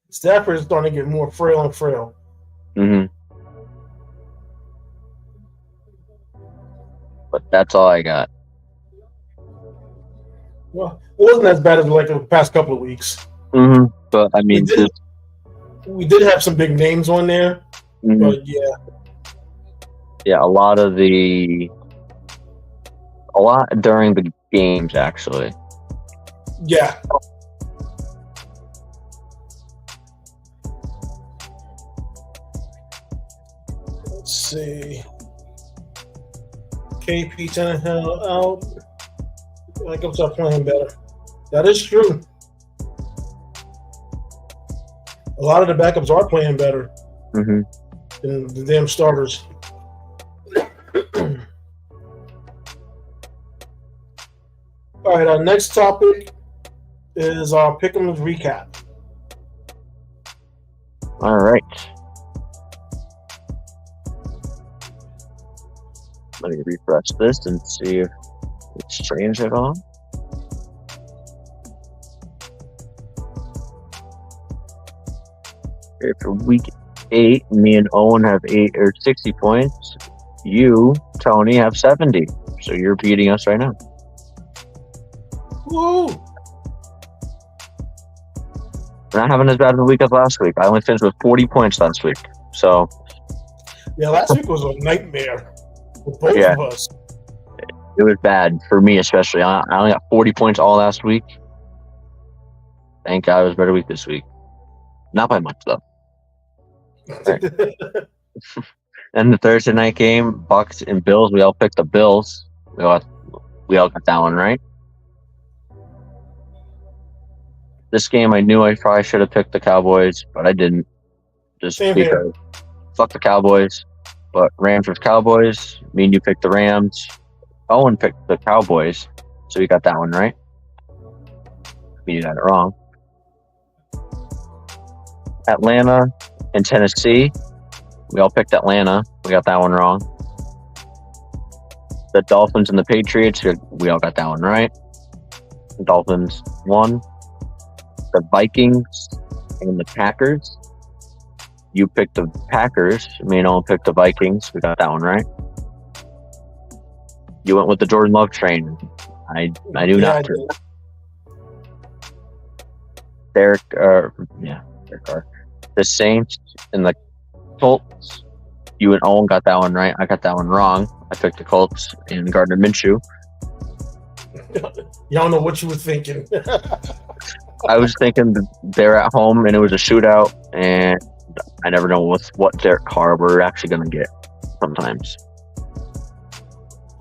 Stafford is starting to get more frail and frail. Mm-hmm. But that's all I got. Well, it wasn't as bad as like the past couple of weeks. Mm-hmm. But I mean, we did have some big names on there, mm-hmm. but yeah, a lot during the games actually. Yeah. Let's see. KP Tannehill out. I can start playing better. That is true. A lot of the backups are playing better than the damn starters. All right, our next topic is our Pick'em's recap. All right. Let me refresh this and see if it's changed at all. Okay, for week 8, me and Owen have 60 points. You, Tony, have 70. So you're beating us right now. Woo! We're not having as bad of a week as last week. I only finished with 40 points last week. So yeah, last week was a nightmare for both of us. It was bad for me, especially. I only got 40 points all last week. Thank God it was a better week this week. Not by much, though. Right. And the Thursday night game, Bucks and Bills. We all picked the Bills. We all got that one right. This game, I knew I probably should have picked the Cowboys, but I didn't. Just because fuck the Cowboys. But Rams versus Cowboys. Me and you picked the Rams. Owen picked the Cowboys, so we got that one right. You got it wrong. Atlanta and Tennessee. We all picked Atlanta. We got that one wrong. The Dolphins and the Patriots. We all got that one right. The Dolphins won. The Vikings and the Packers. You picked the Packers. Me and Owen picked the Vikings. We got that one right. You went with the Jordan Love train. I knew not to. Derek Carr. The Saints and the Colts. You and Owen got that one right. I got that one wrong. I picked the Colts and Gardner Minshew. Y'all know what you were thinking. I was thinking they're at home and it was a shootout, and I never know what Derek Carr we're actually going to get sometimes.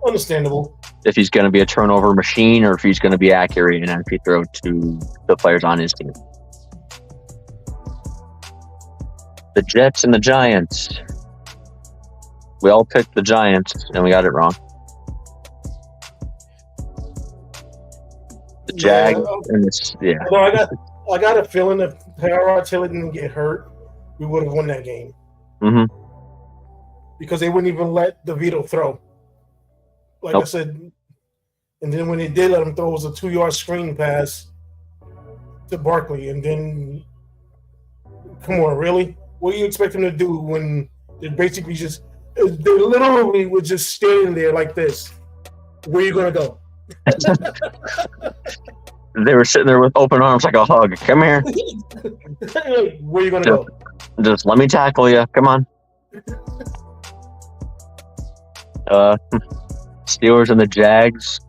Understandable. If he's going to be a turnover machine or if he's going to be accurate and actually throw to the players on his team. The Jets and the Giants. We all picked the Giants and we got it wrong. The Jags and this, Although I got a feeling if Tyrod Taylor didn't get hurt, we would have won that game. Mm-hmm. Because they wouldn't even let DeVito throw. Like I said, and then when they did let him throw, it was a 2-yard screen pass to Barkley. And then, come on, really? What do you expect him to do when they basically just They literally were just standing there like this. Where you gonna go? They were sitting there with open arms like a hug. Come here. Where you gonna go? Just let me tackle you. Come on. Steelers and the Jags.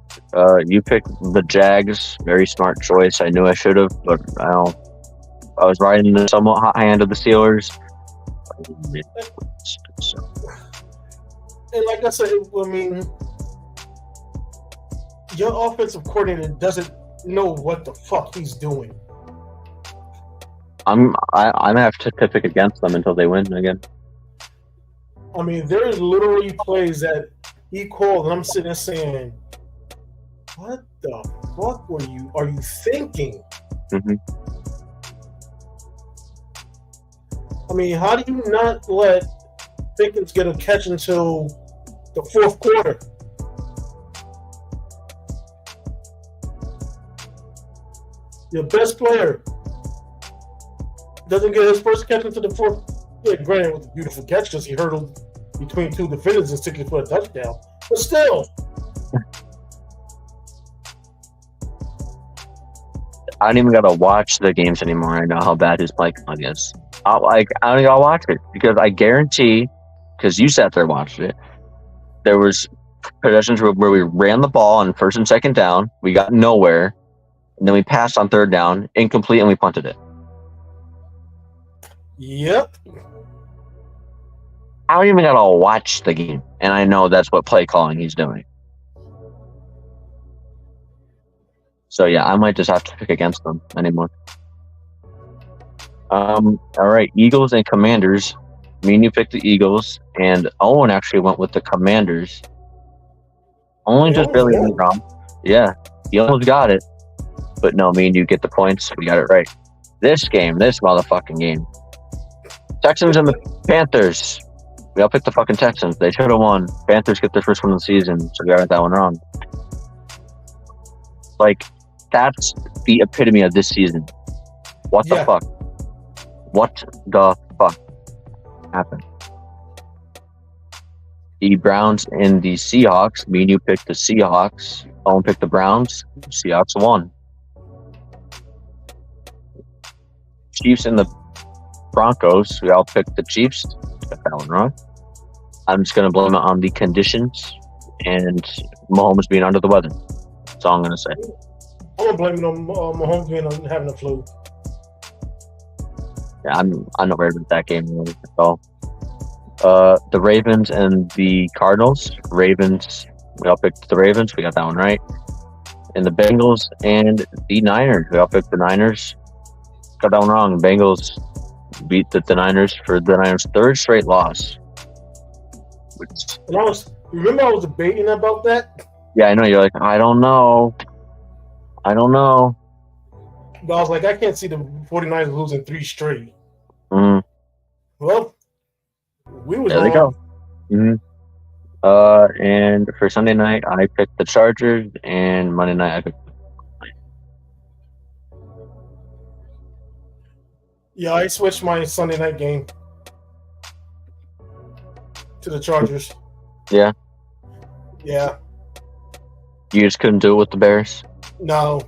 You picked the Jags. Very smart choice. I knew I should have, but I don't. I was riding the somewhat hot hand of the Steelers. And like I said, I mean, your offensive coordinator doesn't know what the fuck he's doing. I'm gonna have to pick against them until they win again. I mean, there's literally plays that he called, and I'm sitting there saying, "What the fuck are you thinking?" Mm-hmm. I mean, how do you not let Pickens get a catch until the fourth quarter? Your best player doesn't get his first catch until the fourth. Yeah, granted, it was a beautiful catch because he hurdled between two defenders and took it for a touchdown. But still, I don't even gotta watch the games anymore. I know how bad his play calling is. I don't even gotta watch it because I guarantee, because you sat there and watched it, there was possessions where we ran the ball on first and second down, we got nowhere, and then we passed on third down, incomplete, and we punted it. Yep. I don't even gotta watch the game, and I know that's what play calling he's doing. So yeah, I might just have to pick against them anymore. All right, Eagles and Commanders. Me and you picked the Eagles, and Owen actually went with the Commanders. Only just barely went wrong. Yeah, he almost got it, but no, me and you get the points. We got it right. This motherfucking game. Texans and the Panthers. We all picked the fucking Texans. They should have won. Panthers get their first one of the season, so we got that one wrong. Like, that's the epitome of this season. What the fuck? What the fuck happened? The Browns and the Seahawks. Me and you picked the Seahawks. Owen picked the Browns. Seahawks won. Chiefs and the Broncos. We all picked the Chiefs. Got that one wrong. I'm just going to blame it on the conditions and Mahomes being under the weather. That's all I'm going to say. I'm going to blame it on Mahomes being having the flu. Yeah, I'm not worried about that game really at all. The Ravens and the Cardinals. Ravens. We all picked the Ravens. We got that one right. And the Bengals and the Niners. We all picked the Niners. Got that one wrong. Bengals beat the Niners for the Niners' third straight loss. And I was debating about that. Yeah, I know. You're like, I don't know. But I was like, I can't see the 49ers losing 3 straight. Mm. Well, we was there they go. Mm-hmm. And for Sunday night, I picked the Chargers, and Monday night I picked. Yeah, I switched my Sunday night game to the Chargers. Yeah. Yeah. You just couldn't do it with the Bears? No.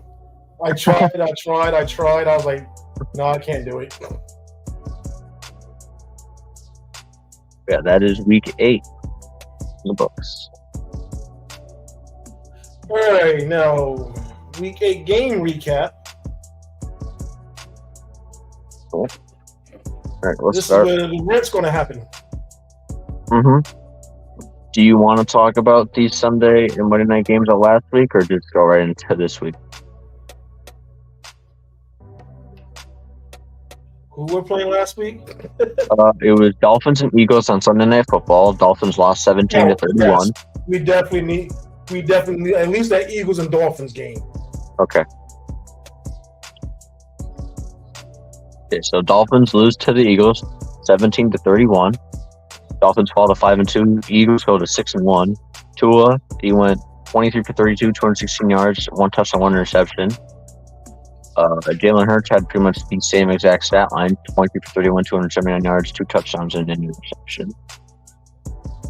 I tried. I was like, no, I can't do it. Yeah, that is week 8 in the books. All right, now, week 8 game recap. Cool. All right, let's this start. This is where the rent's going to happen. Mm-hmm. Do you want to talk about these Sunday and Monday night games of last week, or just go right into this week? Who were playing last week? It was Dolphins and Eagles on Sunday Night Football. Dolphins lost 17-31. Yes. We definitely need at least that Eagles and Dolphins game. Okay, so Dolphins lose to the Eagles 17-31. Dolphins fall to 5-2. Eagles go to 6-1. Tua, he went 23 for 32, 216 yards, 1 touchdown, 1 interception. Jalen Hurts had pretty much the same exact stat line: 23 for 31, 279 yards, 2 touchdowns, and an interception.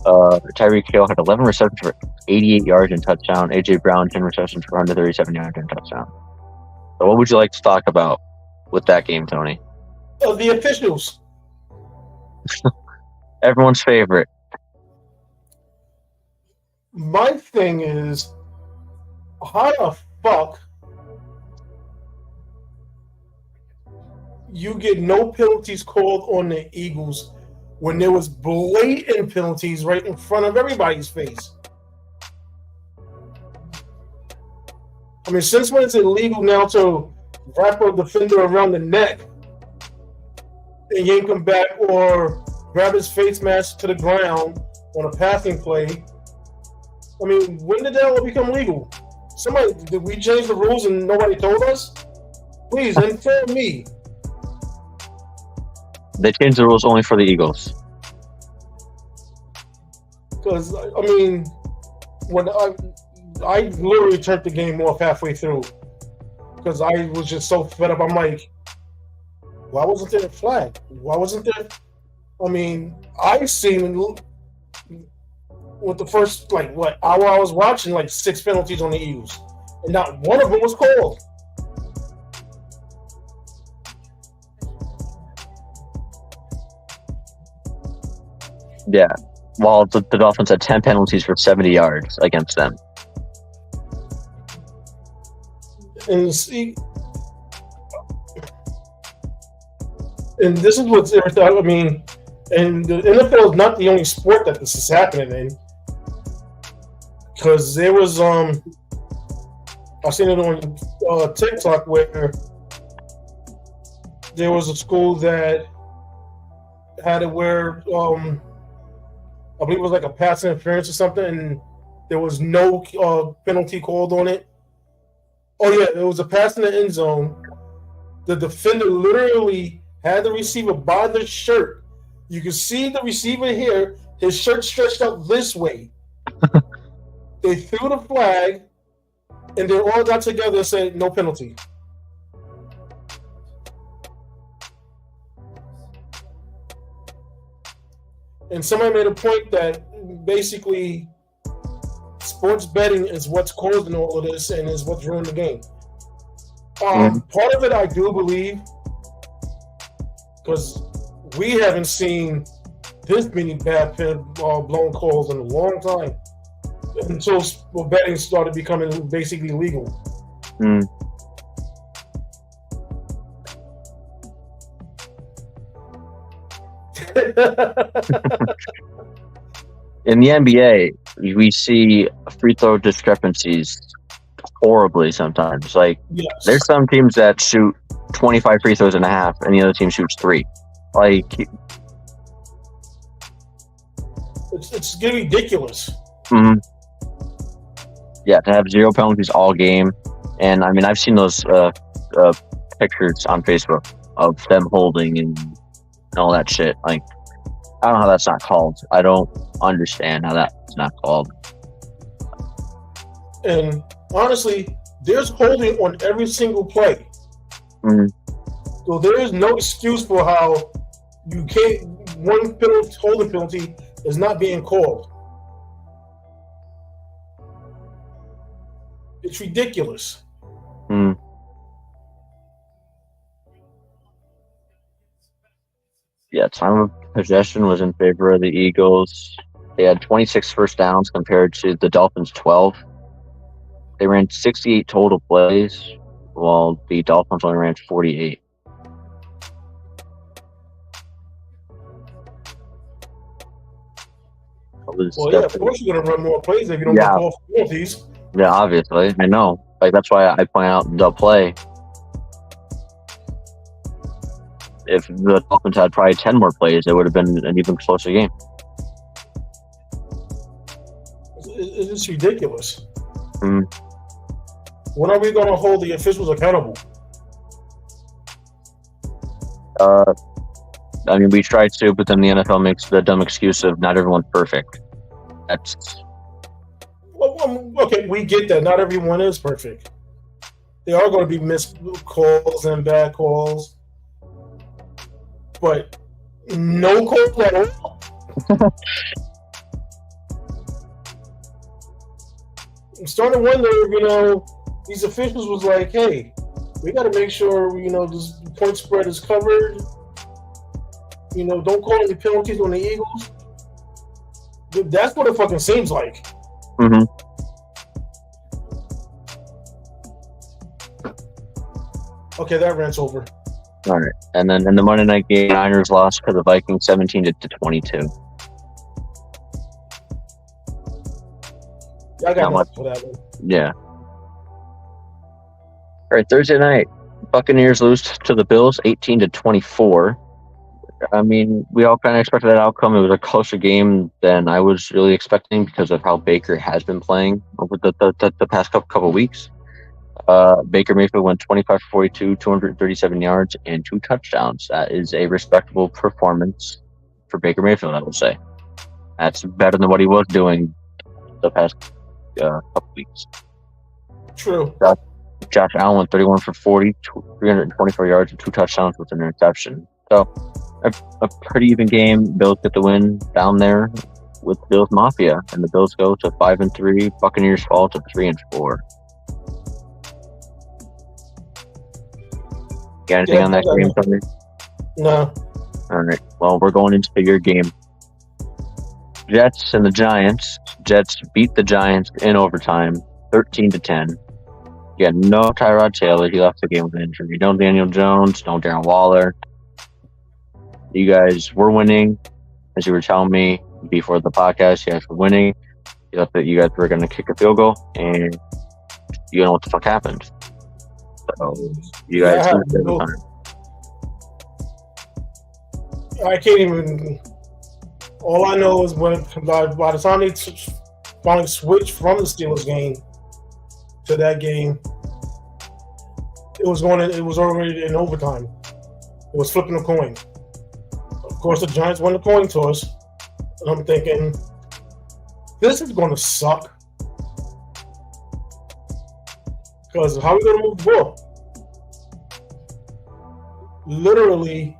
Tyreek Hill had 11 receptions for 88 yards and touchdown. A.J. Brown, 10 receptions for 137 yards and touchdown. So what would you like to talk about with that game, Tony? The officials. Everyone's favorite. My thing is, how the fuck you get no penalties called on the Eagles when there was blatant penalties right in front of everybody's face? I mean, since when it's illegal now to wrap a defender around the neck and yank him back or grab his face mask to the ground on a passing play? I mean, when did that all become legal? Did we change the rules and nobody told us? Please, inform me. They changed the rules only for the Eagles. Because, I mean, when I literally turned the game off halfway through because I was just so fed up. I'm like, why wasn't there a flag? Why wasn't there? I mean, I seen with the first, hour I was watching, 6 penalties on the Eagles. And not one of them was called. Yeah. While the Dolphins had 10 penalties for 70 yards against them. And see, and this is what's everything. I mean, and the NFL is not the only sport that this is happening in. Because there was I've seen it on TikTok where there was a school that had it where I believe it was a pass interference or something, and there was no penalty called on it. Oh yeah, it was a pass in the end zone. The defender literally had the receiver by the shirt. You can see the receiver here, his shirt stretched out this way. They threw the flag, and they all got together and said no penalty. And somebody made a point that basically sports betting is what's causing all of this and is what's ruined the game. Part of it I do believe, because we haven't seen this many bad blown calls in a long time until betting started becoming basically legal. In the NBA, we see free throw discrepancies horribly sometimes. Yes. There's some teams that shoot 25 free throws and a half, and the other team shoots 3. It's getting ridiculous. Mm-hmm. Yeah, to have 0 penalties all game, and I mean I've seen those pictures on Facebook of them holding and all that shit. I don't know how that's not called. I don't understand how that's not called. And honestly, there's holding on every single play. Mm-hmm. So there is no excuse for how you can't. One penalty, holding penalty is not being called. It's ridiculous. Yeah, time of possession was in favor of the Eagles. They had 26 first downs compared to the Dolphins' 12. They ran 68 total plays, while the Dolphins only ran 48. Well, yeah, of course you're going to run more plays if you don't get off penalties. Yeah, obviously. I know. That's why I point out the play. If the Dolphins had probably 10 more plays, it would have been an even closer game. It's ridiculous. Mm. When are we going to hold the officials accountable? I mean, we try to, but then the NFL makes the dumb excuse of not everyone's perfect. Well, okay, we get that. Not everyone is perfect. There are going to be missed calls and bad calls. But no call at all. I'm starting to wonder, these officials was like, hey, we got to make sure, this point spread is covered. Don't call any penalties on the Eagles. That's what it fucking seems like. Mm-hmm. Okay, that rant's over. All right, and then in the Monday night game, Niners lost to the Vikings 17-22. I got nothing for that one. Yeah. All right, Thursday night, Buccaneers lose to the Bills 18-24. I mean, we all kind of expected that outcome. It was a closer game than I was really expecting because of how Baker has been playing over the past couple weeks. Baker Mayfield went 25-42, 237 yards, and 2 touchdowns. That is a respectable performance for Baker Mayfield, I will say. That's better than what he was doing the past couple weeks. True. Josh Allen went 31 for 40, 324 yards, and 2 touchdowns with an interception. So, a pretty even game. Bills get the win down there with Bills Mafia, and the Bills go to 5-3. Buccaneers fall to 3-4. Got anything on that game, Tony? No. All right. Well, we're going into your game. Jets and the Giants. Jets beat the Giants in overtime, 13-10. You had no Tyrod Taylor. He left the game with an injury. No Daniel Jones. No Darren Waller. You guys were winning, as you were telling me before the podcast. You guys were winning. You thought that you guys were going to kick a field goal, and you know what the fuck happened. So you guys. I can't even. All I know is by the time they finally switched from the Steelers game to that game, it was already in overtime. It was flipping a coin. Of course, the Giants won the coin toss, and I'm thinking, this is going to suck. Because how are we going to move the ball? Literally,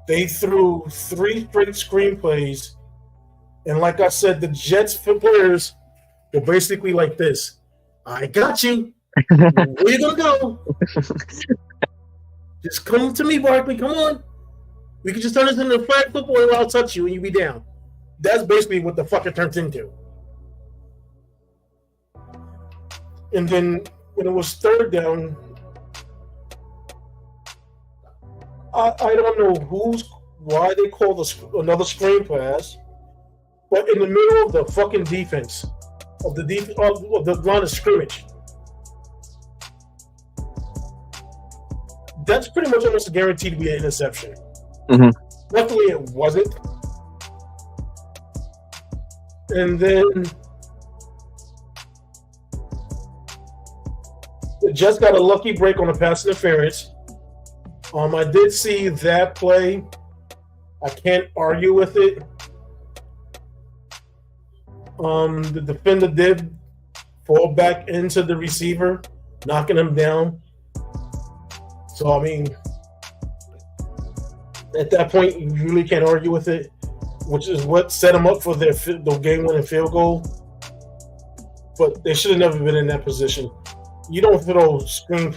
they threw 3 straight screenplays, and like I said, the Jets players were basically like this. I got you. Where you going to go? Just come to me, Barkley. Come on. We can just turn this into flag football and I'll touch you and you be down. That's basically what the fuck it turns into. And then when it was third down, I don't know why they called another screen pass, but in the middle of the fucking defense of the line of scrimmage, that's pretty much almost guaranteed to be an interception. Mm-hmm. Luckily, it wasn't. And then it just got a lucky break on a pass interference. I did see that play. I can't argue with it. The defender did fall back into the receiver, knocking him down. So, I mean, at that point, you really can't argue with it, which is what set them up for the game-winning field goal. But they should have never been in that position. You don't throw screen,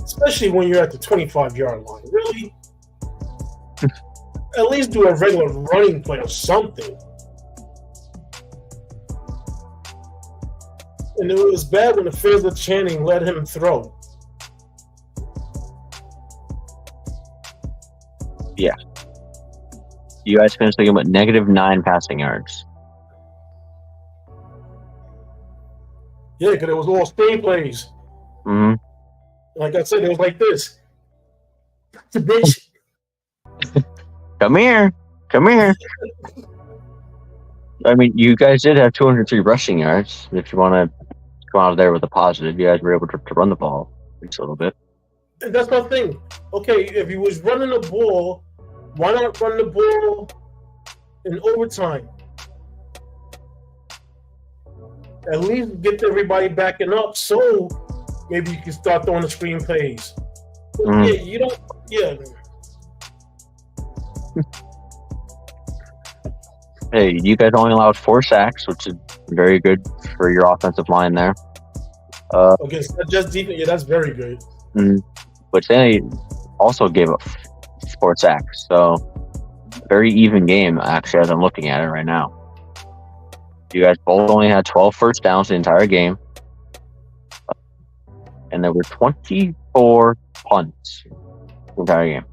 especially when you're at the 25-yard line. Really? At least do a regular running play or something. And it was bad when the fans of Channing let him throw. Yeah. You guys finished the game with -9 passing yards. Yeah, because it was all screen plays. Mm-hmm. Like I said, it was like this. The bitch. Come here. I mean, you guys did have 203 rushing yards. If you want to go out of there with a positive, you guys were able to run the ball just a little bit. And that's my thing. Okay, if you was running the ball, why not run the ball in overtime? At least get everybody backing up so maybe you can start throwing the screen plays. Yeah, you don't. Yeah. Hey, you guys only allowed 4 sacks, which is very good for your offensive line there. Against that Jets defense, yeah, that's very good. But they also gave up 4 sacks. So, very even game, actually, as I'm looking at it right now. You guys both only had 12 first downs the entire game. And there were 24 punts the entire game.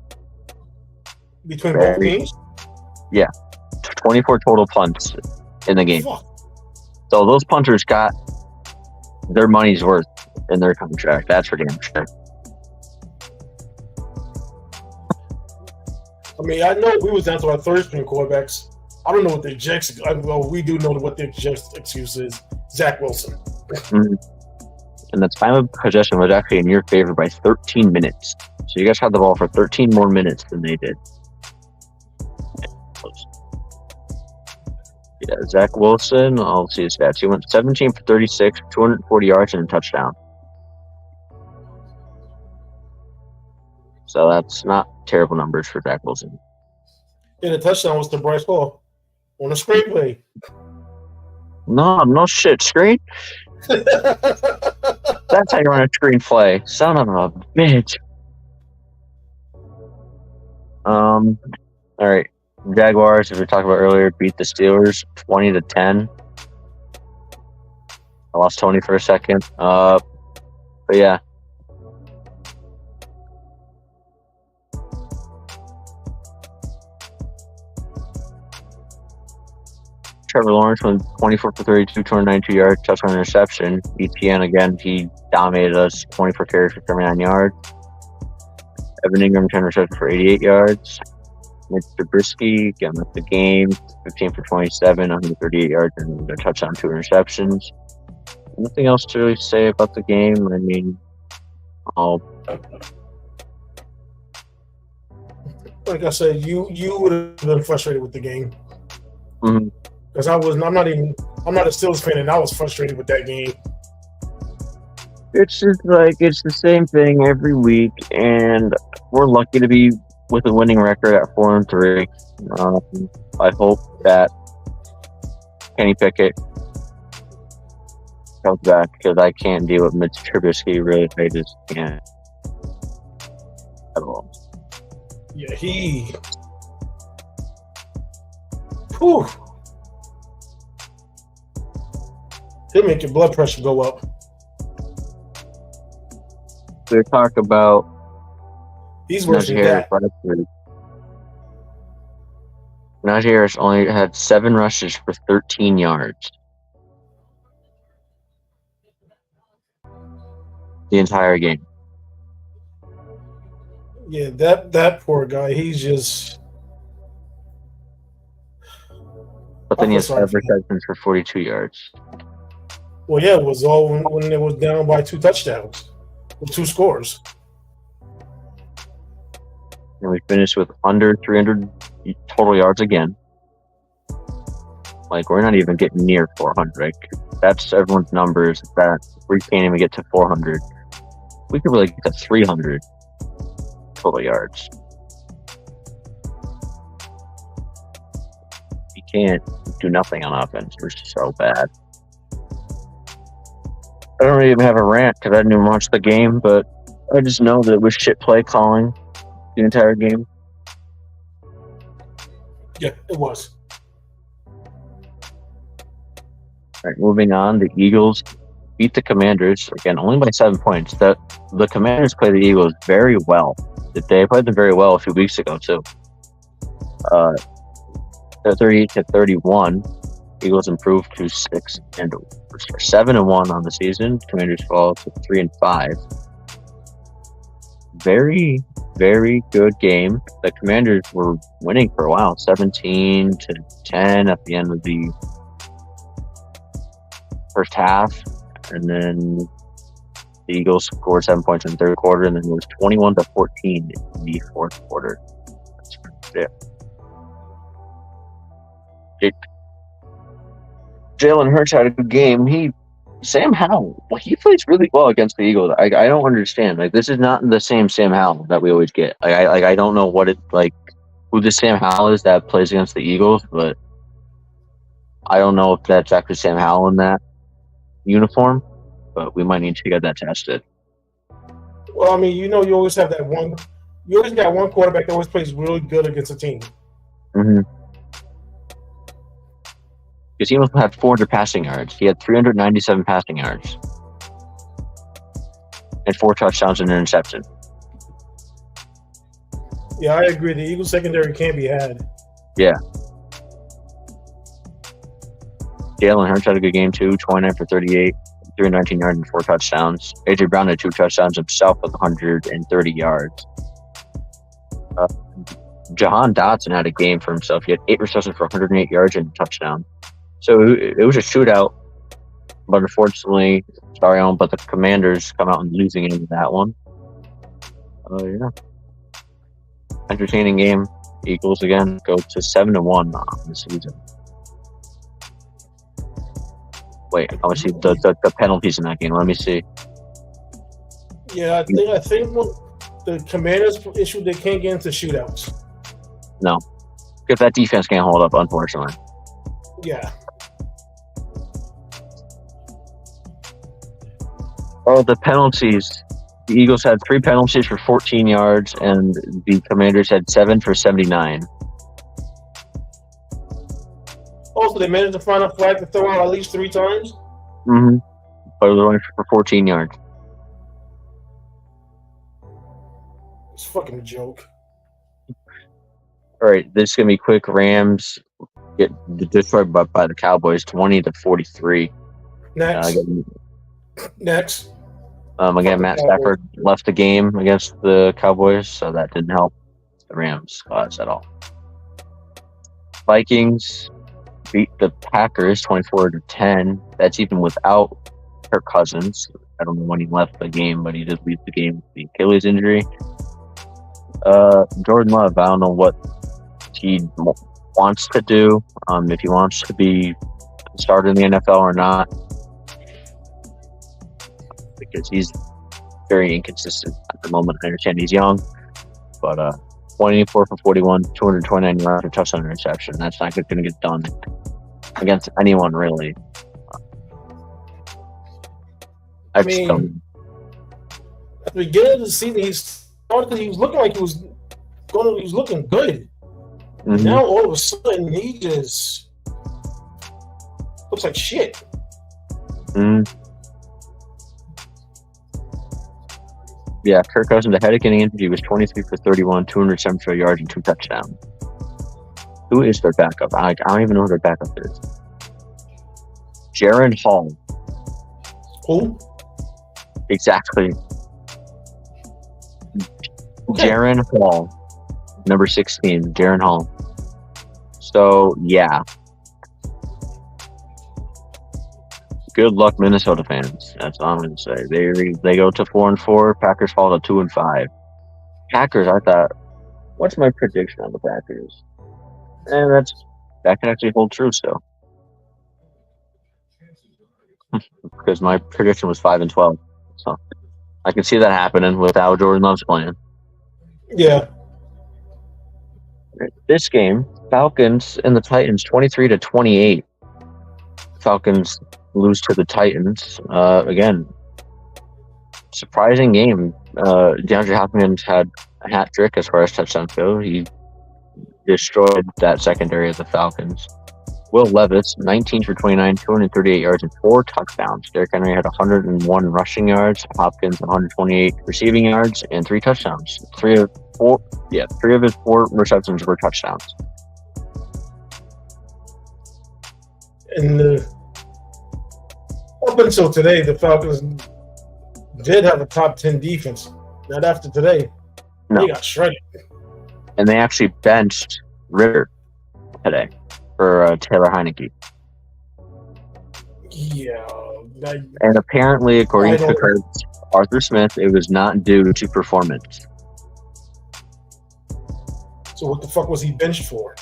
Between both teams? Yeah. 24 total punts in the game. Fuck. So those punters got their money's worth in their contract. That's for damn sure. I mean, I know we was down to our third string quarterbacks. I don't know what their Jets. Well, we do know what their Jets excuse is. Zach Wilson. And the time of possession was actually in your favor by 13 minutes. So you guys had the ball for 13 more minutes than they did. Yeah, Zach Wilson, I'll see his stats. He went 17 for 36, 240 yards, and a touchdown. So that's not terrible numbers for Zach Wilson. Yeah, the touchdown was to Bryce Hall on a screenplay. No shit, screen? That's how you run a screenplay. Son of a bitch. All right. Jaguars, as we talked about earlier, beat the Steelers 20-10. I lost Tony for a second. But yeah. Trevor Lawrence went 24 for 32, 292 yards, touchdown interception. ETN again, he dominated us, 24 carries for 79 yards. Evan Ingram, 10 receptions for 88 yards. Mitch Trubisky, again, left the game, 15 for 27, 138 yards, and a touchdown, 2 interceptions. Nothing else to really say about the game. I mean, like I said, you would have been frustrated with the game. Mm-hmm. Because I'm not a Steelers fan, and I was frustrated with that game. It's just like it's the same thing every week, and we're lucky to be with a winning record at 4-3. I hope that Kenny Pickett comes back because I can't deal with Mitch Trubisky. Really, I just can't at all. Yeah, Whew. He'll make your blood pressure go up. We talk about he's worse than that. Najee Harris only had 7 rushes for 13 yards. The entire game. Yeah, that poor guy. He's just. But then he has 5 receptions for 42 yards. Well, yeah, it was all when it was down by 2 touchdowns, with 2 scores. And we finished with under 300 total yards again. Like, we're not even getting near 400. Like, that's everyone's numbers. That we can't even get to 400. We could really get to 300 total yards. You can't do nothing on offense. We're so bad. I don't really even have a rant because I didn't even watch the game, but I just know that it was shit play calling the entire game. Yeah, it was. All right, moving on. The Eagles beat the Commanders, again, only by 7 points. The Commanders played the Eagles very well. They played them very well a few weeks ago, too. 38-31. Eagles improved to 7-1 on the season. Commanders fall to 3-5. Very, very good game. The Commanders were winning for a while, 17-10 at the end of the first half, and then the Eagles scored 7 points in the third quarter, and then it was 21-14 in the fourth quarter. That's it. Jalen Hurts had a good game. Sam Howell, he plays really well against the Eagles. I don't understand. Like, this is not the same Sam Howell that we always get. I don't know who the Sam Howell is that plays against the Eagles, but I don't know if that's actually Sam Howell in that uniform. but we might need to get that tested. Well, I mean, you always have that one. You always got one quarterback that always plays really good against a team. Mm-hmm. Because he almost had 400 passing yards. He had 397 passing yards. And 4 touchdowns and an interception. Yeah, I agree. The Eagles secondary can't be had. Yeah. Jalen Hurts had a good game too, 29 for 38, 319 yards and 4 touchdowns. A.J. Brown had 2 touchdowns himself with 130 yards. Jahan Dotson had a game for himself. He had 8 receptions for 108 yards and a touchdown. So it was a shootout, but unfortunately, sorry, Alan, but the Commanders come out and losing in that one. Yeah. Entertaining game. Eagles again go to 7-1 on the season. Wait, I want to see the penalties in that game. Let me see. Yeah, I think the Commanders issue, they can't get into shootouts. No, if that defense can't hold up, unfortunately. Yeah. Oh, the penalties. The Eagles had 3 penalties for 14 yards, and the Commanders had 7 for 79. Also, they managed to find a flag to throw out at least 3 times? Mm-hmm. But it was only for 14 yards. It's fucking a joke. All right, this is going to be quick. Rams get destroyed by the Cowboys, 20-43. Next. Again, Matt Stafford left the game against the Cowboys, so that didn't help the Rams cause at all. Vikings beat the Packers 24-10. That's even without Kirk Cousins. I don't know when he left the game, but he did leave the game with the Achilles injury. Jordan Love, I don't know what he wants to do, if he wants to be started in the NFL or not, because he's very inconsistent at the moment. I understand he's young, but 24 for 41, 229 yards for touchdown interception. That's not going to get done against anyone, really. At the beginning of the season, he was looking like he was looking good. Mm-hmm. Now all of a sudden he just looks like shit. Mm-hmm. Yeah, Kirk Cousins, ahead of getting injured, he was 23 for 31, 274 yards and 2 touchdowns. Who is their backup? I don't even know who their backup is. Jaren Hall. Who? Exactly. Okay. Jaren Hall. Number 16, Jaren Hall. So, yeah. Good luck, Minnesota fans. That's all I'm going to say. They go to 4-4. Packers fall to 2-5. Packers, I thought, what's my prediction on the Packers? And that can actually hold true still. Because my prediction was 5-12. So I can see that happening without Jordan Love's playing. Yeah. This game, Falcons and the Titans, 23-28. Falcons lose to the Titans. Again, surprising game. DeAndre Hopkins had a hat trick as far as touchdowns go. He destroyed that secondary of the Falcons. Will Levis, 19 for 29, 238 yards and 4 touchdowns. Derrick Henry had 101 rushing yards. Hopkins 128 receiving yards and 3 touchdowns. Three of his 4 receptions were touchdowns. And up until today, the Falcons did have a top 10 defense. Not after today. No. They got shredded. And they actually benched Ritter today for Taylor Heineke. Yeah. And apparently, according to Arthur Smith, it was not due to performance. So what the fuck was he benched for?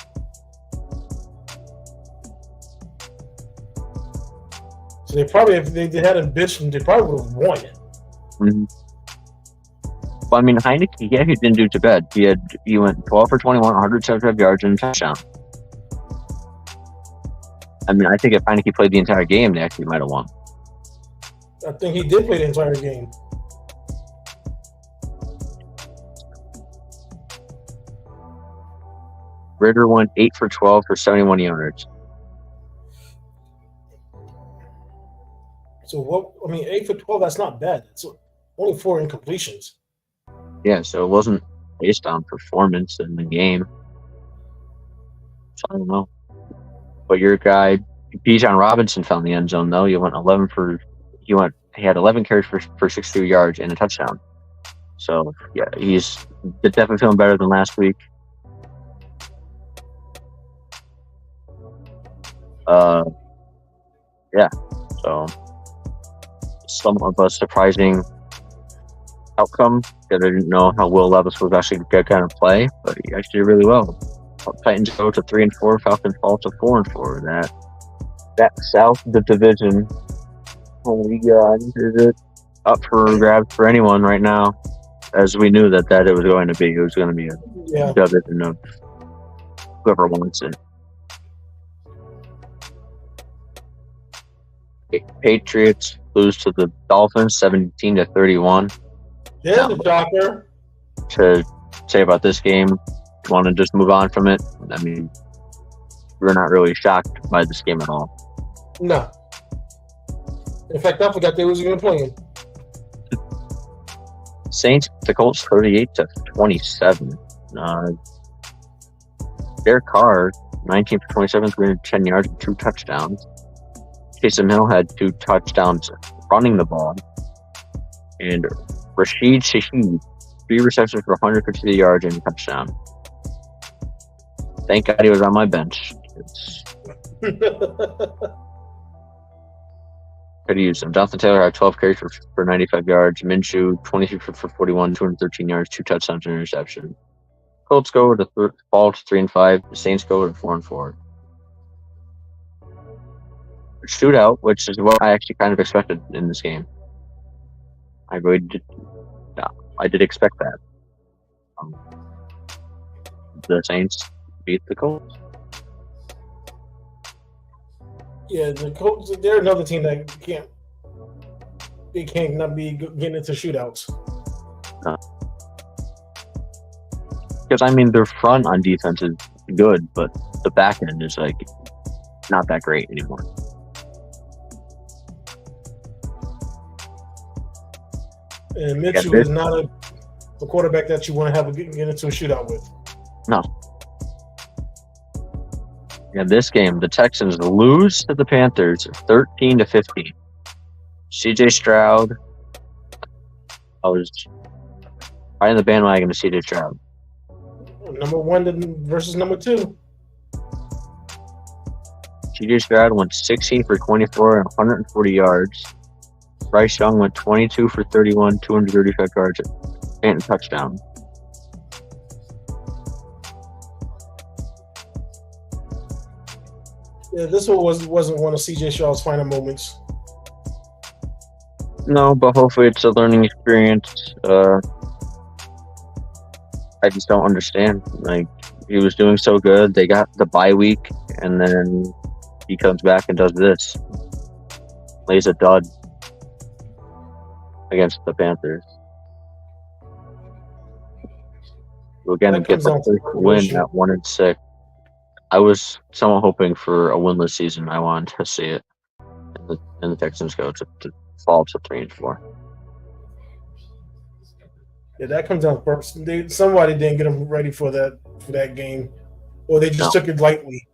So they probably, if they hadn't benched him, they probably would have won it. Mm-hmm. Well, I mean, Heineke, yeah, he didn't do too bad. He went 12 for 21, 175 yards and a touchdown. I mean, I think if Heineke played the entire game, they actually might have won. I think he did play the entire game. Ritter went 8 for 12 for 71 yards. So what? I mean, 8 for 12. That's not bad. It's only 4 incompletions. Yeah, so it wasn't based on performance in the game. So I don't know. But your guy, Bijan Robinson, found the end zone though. He had 11 carries for 62 yards and a touchdown. So yeah, he's definitely feeling better than last week. Yeah. So somewhat of a surprising outcome because I didn't know how Will Levis was actually going to play, but he actually did really well. Titans go to 3-4, Falcons fall to 4-4. That South of the division, holy God, is it up for grabs for anyone right now? As we knew that it was going to be. It was going to be a division of whoever wants it. Patriots lose to the Dolphins 17-31. Yeah, the shocker. To say about this game, you want to just move on from it? I mean, we're not really shocked by this game at all. No. In fact, I forgot they was even playing. Saints, the Colts 38-27. Derek Carr, 19 for 27, 310 yards and 2 touchdowns. Taysom Hill had 2 touchdowns running the ball. And Rashid Shaheed, 3 receptions for 153 yards and a touchdown. Thank God he was on my bench. Could use him. Jonathan Taylor had 12 carries for 95 yards. Minshew, 23 for 41, 213 yards, 2 touchdowns and an interception. Colts go to fall to 3-5. The Saints go to 4-4. Shootout, which is what I actually kind of expected in this game. I really did. No, I did expect that. The Saints beat the Colts. Yeah, the Colts. They're another team that can't not be getting into shootouts. No. Because I mean, their front on defense is good, but the back end is like not that great anymore. And Mitchell is not a quarterback that you want to have get into a shootout with. No. In this game, the Texans lose to the Panthers 13-15. CJ Stroud. I was riding the bandwagon to CJ Stroud. Number 1 versus number 2. CJ Stroud went 16 for 24 and 140 yards. Bryce Young went 22 for 31, 235 yards and a touchdown. Yeah, this one wasn't one of CJ Stroud's final moments. No, but hopefully it's a learning experience. I just don't understand. Like, he was doing so good. They got the bye week, and then he comes back and does this. Lays a dud against the Panthers. We're going to get the first win at 1-6. I was somewhat hoping for a winless season. I wanted to see it. And the Texans go to fall to 3-4. Yeah, that comes down to purpose. Somebody didn't get them ready for that game, or they just took it lightly.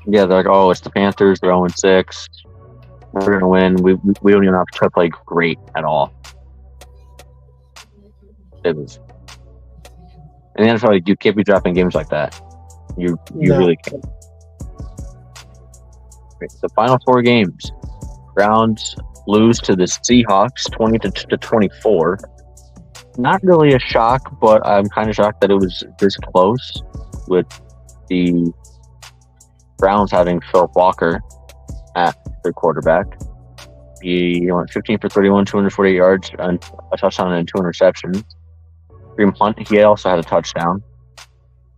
Yeah, they're like, oh, it's the Panthers. They're 0-6. We're gonna win. We don't even have to play great at all. It was. In the NFL, you can't be dropping games like that. You really can't. The final 4 games. Browns lose to the Seahawks 20-24. Not really a shock, but I'm kind of shocked that it was this close with the Browns having Philip Walker at their quarterback. He went 15 for 31, 248 yards, and a touchdown and 2 interceptions. Kareem Hunt, he also had a touchdown.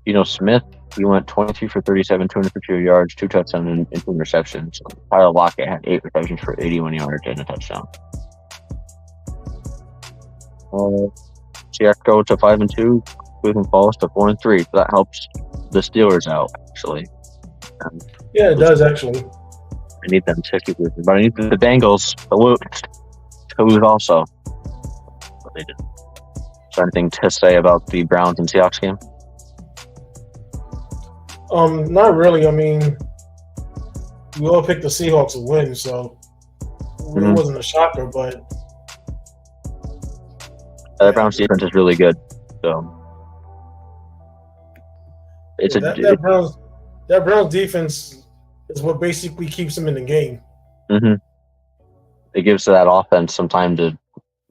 Geno Smith He went 23 for 37, 252 yards, 2 touchdowns, and 2 interceptions. Tyler Lockett had 8 receptions for 81 yards and a touchdown. Seattle go to 5-2. Cleveland falls to 4-3. So that helps the Steelers out, actually. Yeah, it does, actually. I need them to keep losing. But I need the Bengals to lose also. But they didn't. Is there anything to say about the Browns and Seahawks game? Not really. I mean, we all picked the Seahawks to win, so it wasn't a shocker, but The Browns defense is really good, so it's that Browns defense is what basically keeps them in the game. Mm-hmm. It gives that offense some time to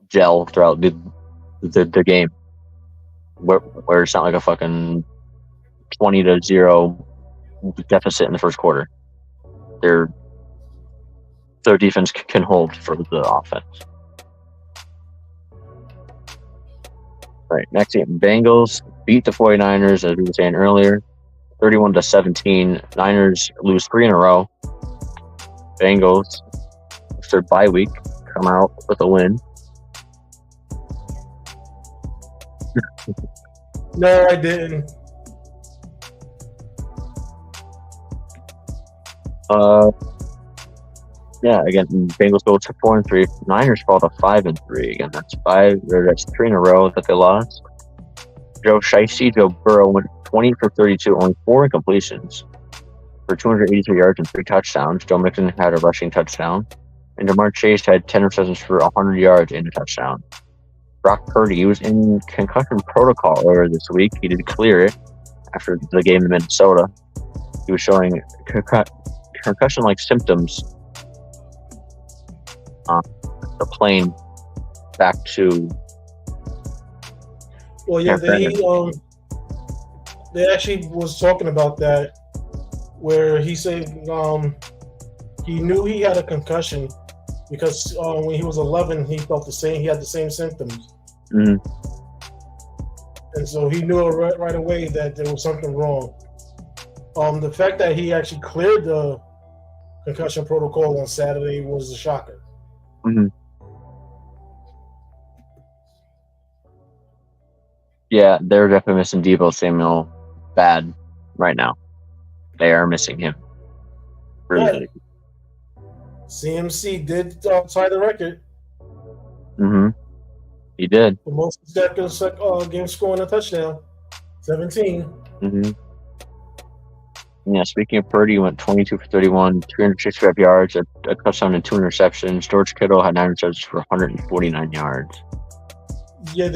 gel throughout the game, where it's not like a fucking 20-0 deficit in the first quarter. Their defense can hold for the offense. Right, next game, Bengals beat the 49ers, as we were saying earlier, 31-17. Niners lose 3 in a row. Bengals, after bye week, come out with a win. No, I didn't. Yeah, again, Bengals go to 4-3. Niners fall to 5-3. Again, that's 3 in a row that they lost. Joe Burrow went 20 for 32, only 4 incompletions for 283 yards and 3 touchdowns. Joe Mixon had a rushing touchdown, and Jamar Chase had 10 receptions for 100 yards and a touchdown. Brock Purdy, he was in concussion protocol earlier this week. He did clear it after the game in Minnesota. He was showing concussion-like symptoms on the plane back to. Well, yeah, they actually was talking about that, where he said he knew he had a concussion because when he was 11, he felt the same. He had the same symptoms, and so he knew right away that there was something wrong. The fact that he actually cleared the concussion protocol on Saturday was a shocker. Mm-hmm. Yeah, they're definitely missing Deebo Samuel bad right now. They are missing him. Really. Yeah. CMC did tie the record. Mm-hmm. He did. For most consecutive game scoring a touchdown. 17. Mm-hmm. Yeah, speaking of Purdy, he went 22 for 31, 365 yards, a touchdown and 2 interceptions. George Kittle had 9 receptions for 149 yards. Yeah,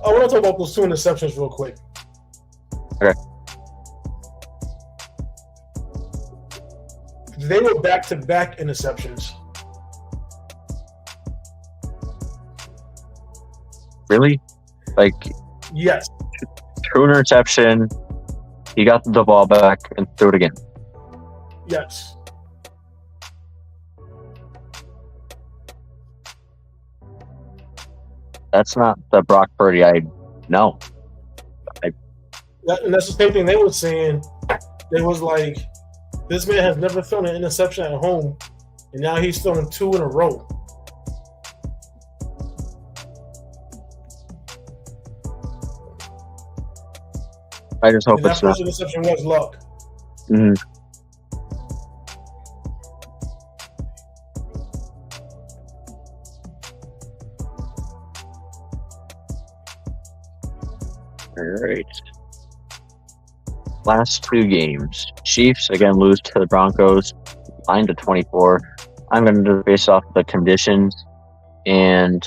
I want to talk about those 2 interceptions real quick. Okay. They were back-to-back interceptions. Really? Like, yes. True interception. He got the ball back and threw it again. Yes. That's not the Brock Purdy I know. And that's the same thing they were saying. They was like, this man has never thrown an interception at home, and now he's throwing 2 in a row. I just hope and it's not. That first interception was luck. Mm-hmm. All right. Last 2 games. Chiefs again lose to the Broncos, 9-24. I'm going to base off the conditions, and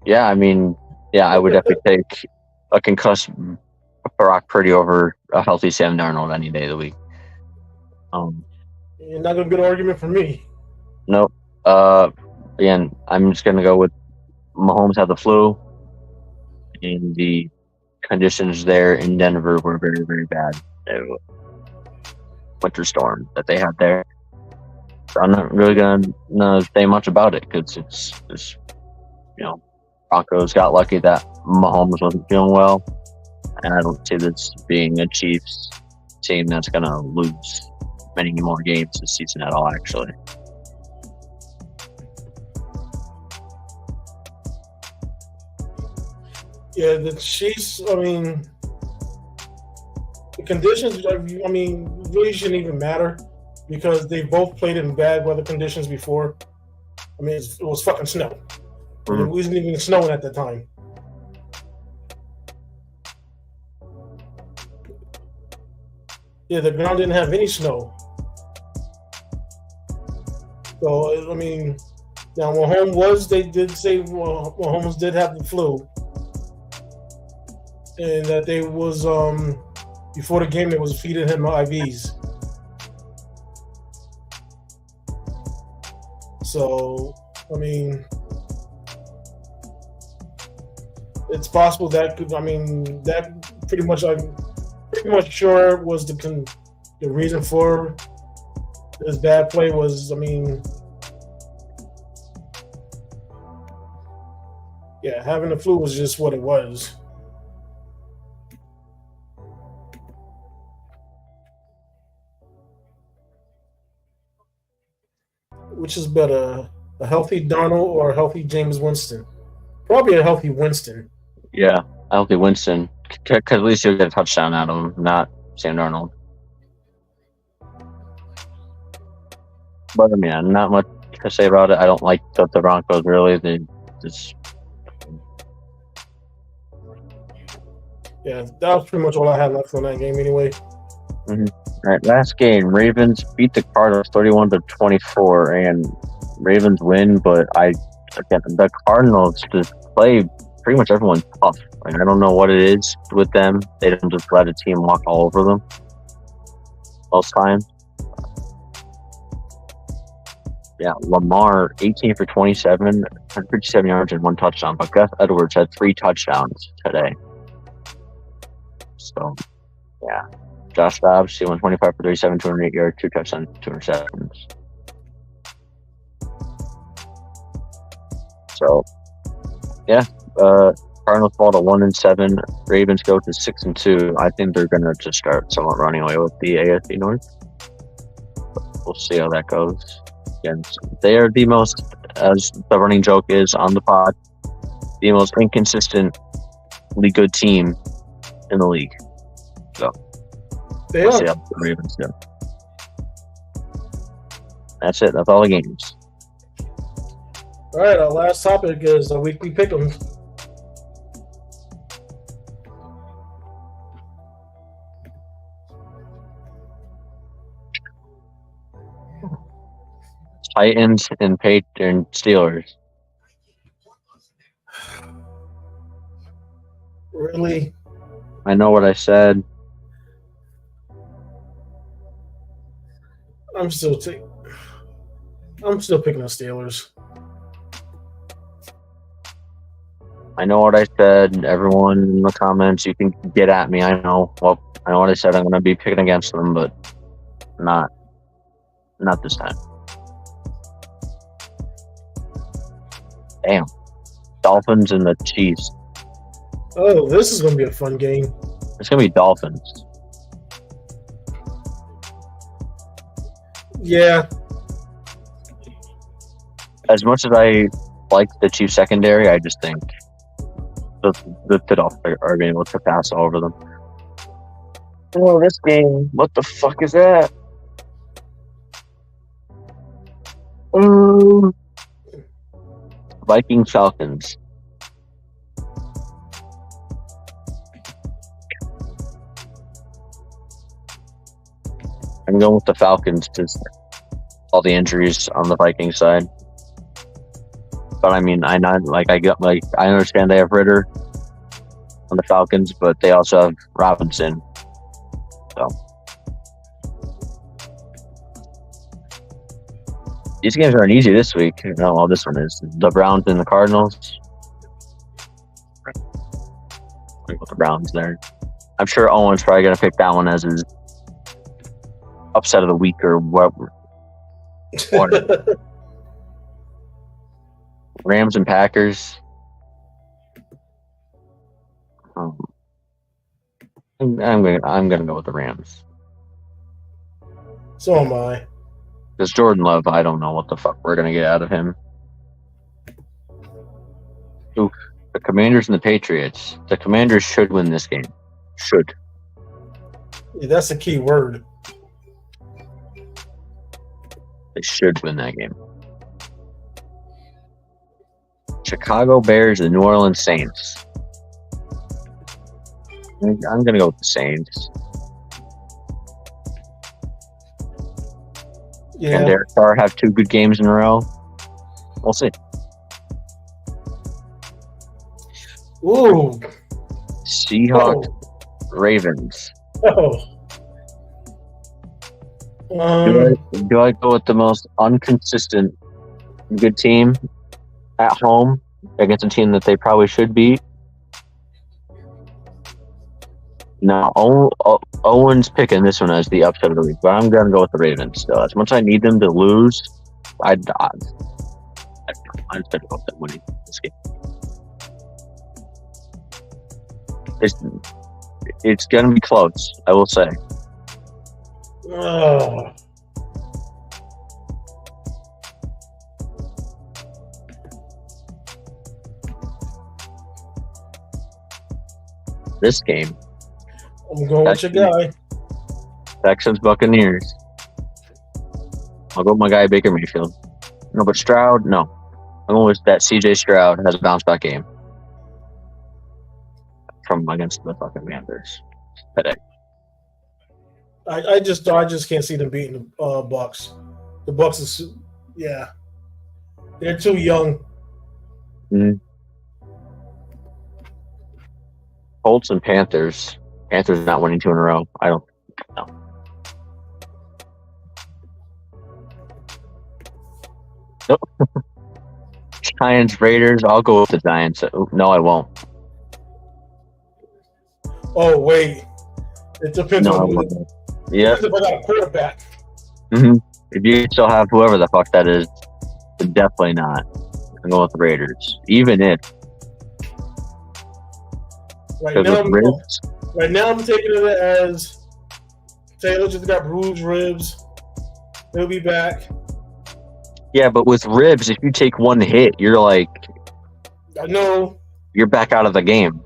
yeah, I mean, yeah, I would definitely take a concussed Brock Purdy over a healthy Sam Darnold any day of the week. You're not going to get an argument from me. Nope. Again, I'm just going to go with Mahomes had the flu, and the conditions there in Denver were very, very bad. Winter storm that they had there. So I'm not really going to say much about it because it's Broncos got lucky that Mahomes wasn't feeling well, and I don't see this being a Chiefs team that's going to lose many more games this season at all, actually. Yeah, the Chiefs, I mean, the conditions, I mean, really shouldn't even matter because they both played in bad weather conditions before. I mean, it was fucking snow. It wasn't even snowing at the time. Yeah, the ground didn't have any snow. So, I mean, now Mahomes they did say Mahomes did have the flu. And that they was, before the game, they was feeding him IVs. So, I mean, it's possible that that pretty much, I'm pretty much sure was the reason for his bad play was, I mean, yeah, having the flu was just what it was. Which is better, a healthy Darnold or a healthy James Winston? Probably a healthy Winston. Yeah, a healthy Winston. Because at least you'll get a touchdown out of him, not Sam Darnold. But I mean, not much to say about it. I don't like the Broncos really. They just. Yeah, that was pretty much all I had left on that game anyway. Mm-hmm. All right, last game, Ravens beat the Cardinals 31-24, and Ravens win. But the Cardinals just play pretty much everyone tough. Like, I don't know what it is with them. They don't just let a team walk all over them most times. Yeah, Lamar 18 for 27, 157 yards and 1 touchdown. But Gus Edwards had 3 touchdowns today. So, yeah. Josh Dobbs, he went 25 for 37, 208 yards, 2 touchdowns, 2 interceptions. So, yeah, Cardinals fall to 1-7. Ravens go to 6-2. I think they're gonna just start somewhat running away with the AFC North. We'll see how that goes. Again, they are the most, as the running joke is on the pod, the most inconsistently good team in the league. So. They We'll are. see how the Ravens do. That's it. That's all the games. All right, our last topic is a weekly pick'em. Titans and Steelers. Really? I know what I said. I'm still picking the Steelers. I know what I said. Everyone in the comments, you can get at me. I know. Well, I know what I said. I'm going to be picking against them, but not this time. Damn. Dolphins and the Chiefs. Oh, this is going to be a fun game. It's going to be Dolphins. Yeah. As much as I like the Chiefs secondary, I just think the Dolphins are being able to pass all over them. Oh, this game. What the fuck is that? Vikings Falcons. I'm going with the Falcons because all the injuries on the Vikings side. But I mean, I understand they have Ritter on the Falcons, but they also have Robinson. So these games aren't easy this week. No, well, this one is the Browns and the Cardinals. With the Browns there, I'm sure Owen's probably gonna pick that one as his upset of the week or whatever. Rams and Packers. I'm gonna go with the Rams. So am I. Because Jordan Love, I don't know what the fuck we're gonna get out of him. Ooh, the Commanders and the Patriots. The Commanders should win this game. Should. Yeah, that's the key word. They should win that game. Chicago Bears and New Orleans Saints. I'm gonna go with the Saints. Yeah. And Derek Carr have 2 good games in a row. We'll see. Ooh. Seahawks, Ravens. Oh. Do I go with the most inconsistent good team at home against a team that they probably should beat? No, Owen's picking this one as the upset of the week, but I'm going to go with the Ravens still. As much as I need them to lose, I'm going to go with them winning this game. It's going to be close, I will say. Oh. This game, I'm going with your guy. Texans Buccaneers. I'll go with my guy Baker Mayfield. No, but Stroud, no. I'm going with that CJ Stroud has a bounce back game from against the fucking Panthers today. I just can't see them beating the Bucks. The Bucks is they're too young. Mm-hmm. Colts and Panthers. Panthers not winning 2 in a row. I don't know. Nope. Giants, Raiders. I'll go with the Giants. No, I won't. Oh wait, it depends on who. Yeah. If I got a quarterback. Mm-hmm. If you still have whoever the fuck that is, then definitely not. I'm going with the Raiders, even if. Right now, I'm taking it as Taylor just got bruised ribs. He'll be back. Yeah, but with ribs, if you take one hit, you're like, I know. You're back out of the game.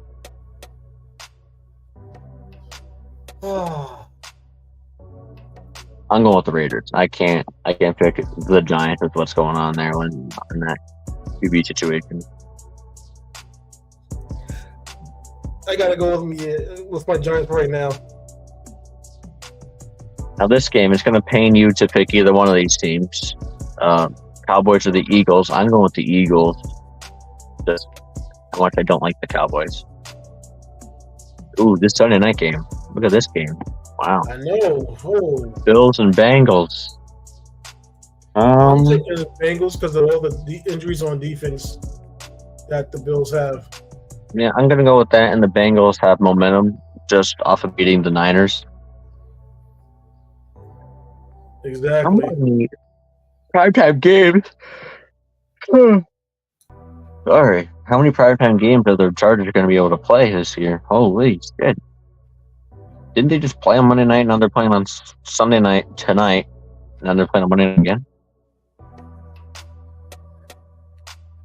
I'm going with the Raiders. I can't pick the Giants with what's going on there in that QB situation. I gotta go with my Giants right now. Now this game is going to pain you to pick either one of these teams. Cowboys or the Eagles. I'm going with the Eagles. Just how much I don't like the Cowboys. Ooh, this Sunday night game. Look at this game. Wow. I know. Oh. Bills and Bengals. I'm taking the Bengals because of all the injuries on defense that the Bills have. Yeah, I'm going to go with that, and the Bengals have momentum just off of beating the Niners. Exactly. How many primetime games? Sorry. How many primetime games are the Chargers going to be able to play this year? Holy shit. Didn't they just play on Monday night? Now they're playing on Sunday night tonight. Now they're playing on Monday night again.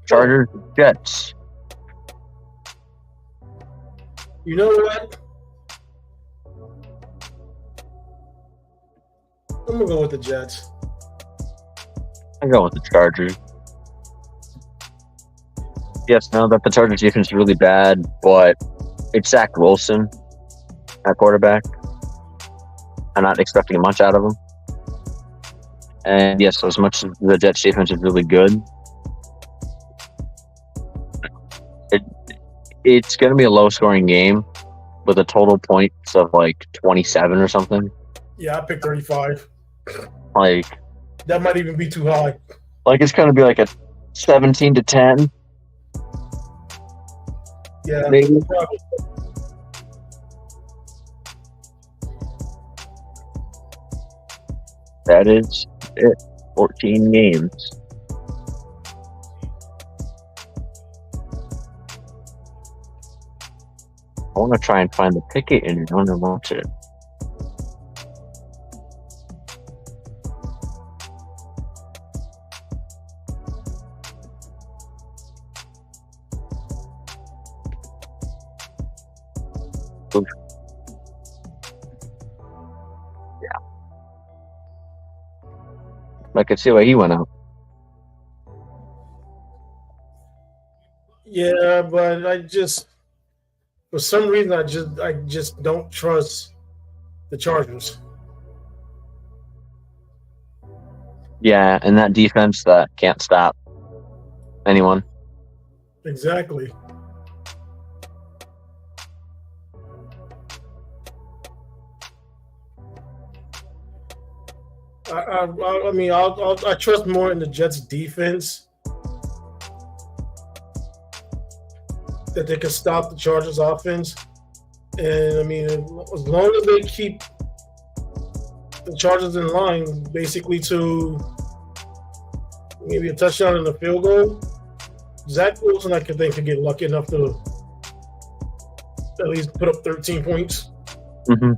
Chargers, Jets. You know what? I'm going to go with the Jets. I go with the Chargers. Yes, now that the Chargers defense is really bad, but it's Zach Wilson at quarterback. I'm not expecting much out of him. And yes, as much as the Jets defense is really good, it's going to be a low-scoring game with a total points of like 27 or something. Yeah, I picked 35. Like that might even be too high. Like it's going to be like a 17-10. Yeah, maybe. Probably. That is it. 14 games. I want to try and find the ticket and I want to watch it. Oof. Yeah. I could see why he went out. Yeah, but for some reason, I just don't trust the Chargers. Yeah, and that defense that can't stop anyone. Exactly. I mean, I trust more in the Jets' defense that they can stop the Chargers' offense. And I mean, as long as they keep the Chargers in line, basically to maybe a touchdown and a field goal, Zach Wilson, I could think, could get lucky enough to at least put up 13 points. Mm-hmm.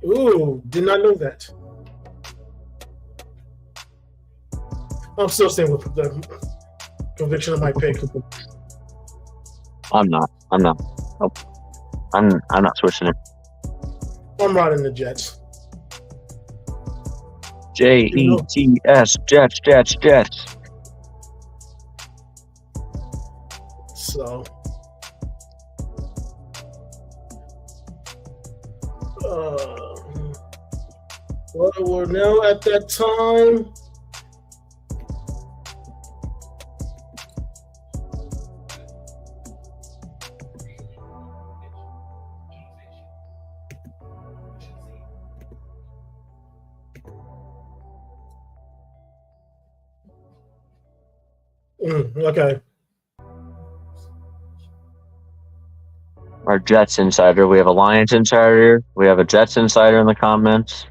Ooh, did not know that. I'm still staying with the conviction of my pick. I'm not. Nope. I'm not switching it. I'm riding the Jets. Jets, Jets. So, well, we're now at that time. Okay. Our Jets insider. We have a Lions insider. We have a Jets insider in the comments.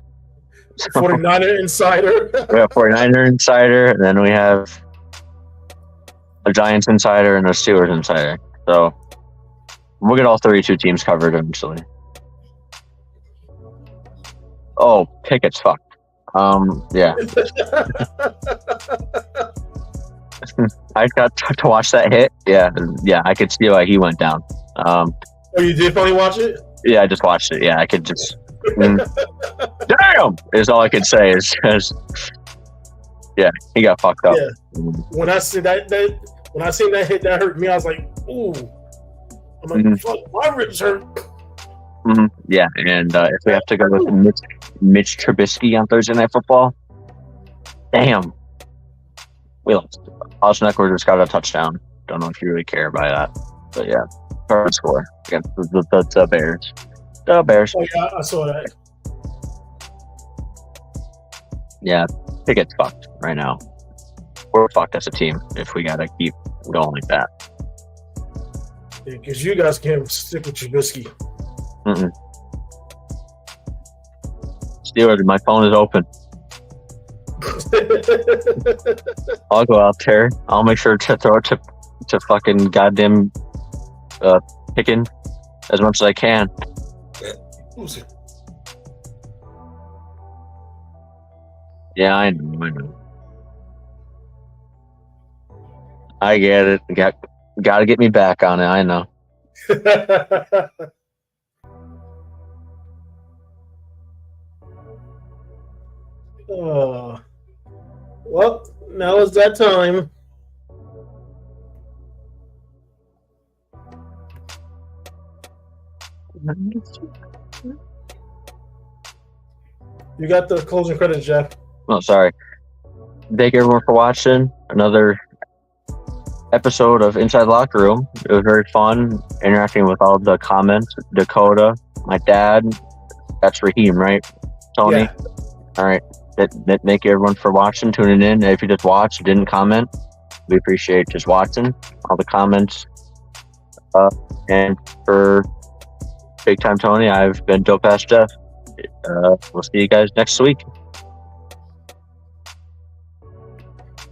49er insider. We have 49er insider, and then we have a Giants insider and a Steelers insider. So we'll get all 32 teams covered eventually. Oh, Pickett's fucked. Yeah. I got to watch that hit. Yeah, I could see why he went down. Oh, you did finally watch it? Yeah, I just watched it. Yeah, I could just. Damn! Is all I could say is yeah, he got fucked up. Yeah. When I see that when I seen that hit, that hurt me. I was like, ooh. I'm like, fuck, my ribs hurt. Mm-hmm. Yeah, and if we have to go with Mitch Trubisky on Thursday Night Football, damn, we lost. Austin Eckler just got a touchdown. Don't know if you really care about that, but yeah, hard score against the Bears. The Bears. Oh yeah, I saw that. Yeah, Pickett's fucked right now. We're fucked as a team if we gotta keep going like that. Because you guys can't stick with Trubisky. Steelers, my phone is open. I'll go out there. I'll make sure to throw it to fucking goddamn Pickens as much as I can. Yeah, I know. I get it. Got to get me back on it. I know. Well, now is that time. You got the closing credits, Jeff. Oh, sorry. Thank everyone for watching another episode of Inside Locker Room. It was very fun interacting with all the comments. Dakota, my dad, that's Raheem, right? Tony? Yeah. All right. Thank you everyone for watching, tuning in. If you just watched, didn't comment, we appreciate just watching all the comments. And for Big Time Tony, I've been Dope Ass Jeff. We'll see you guys next week.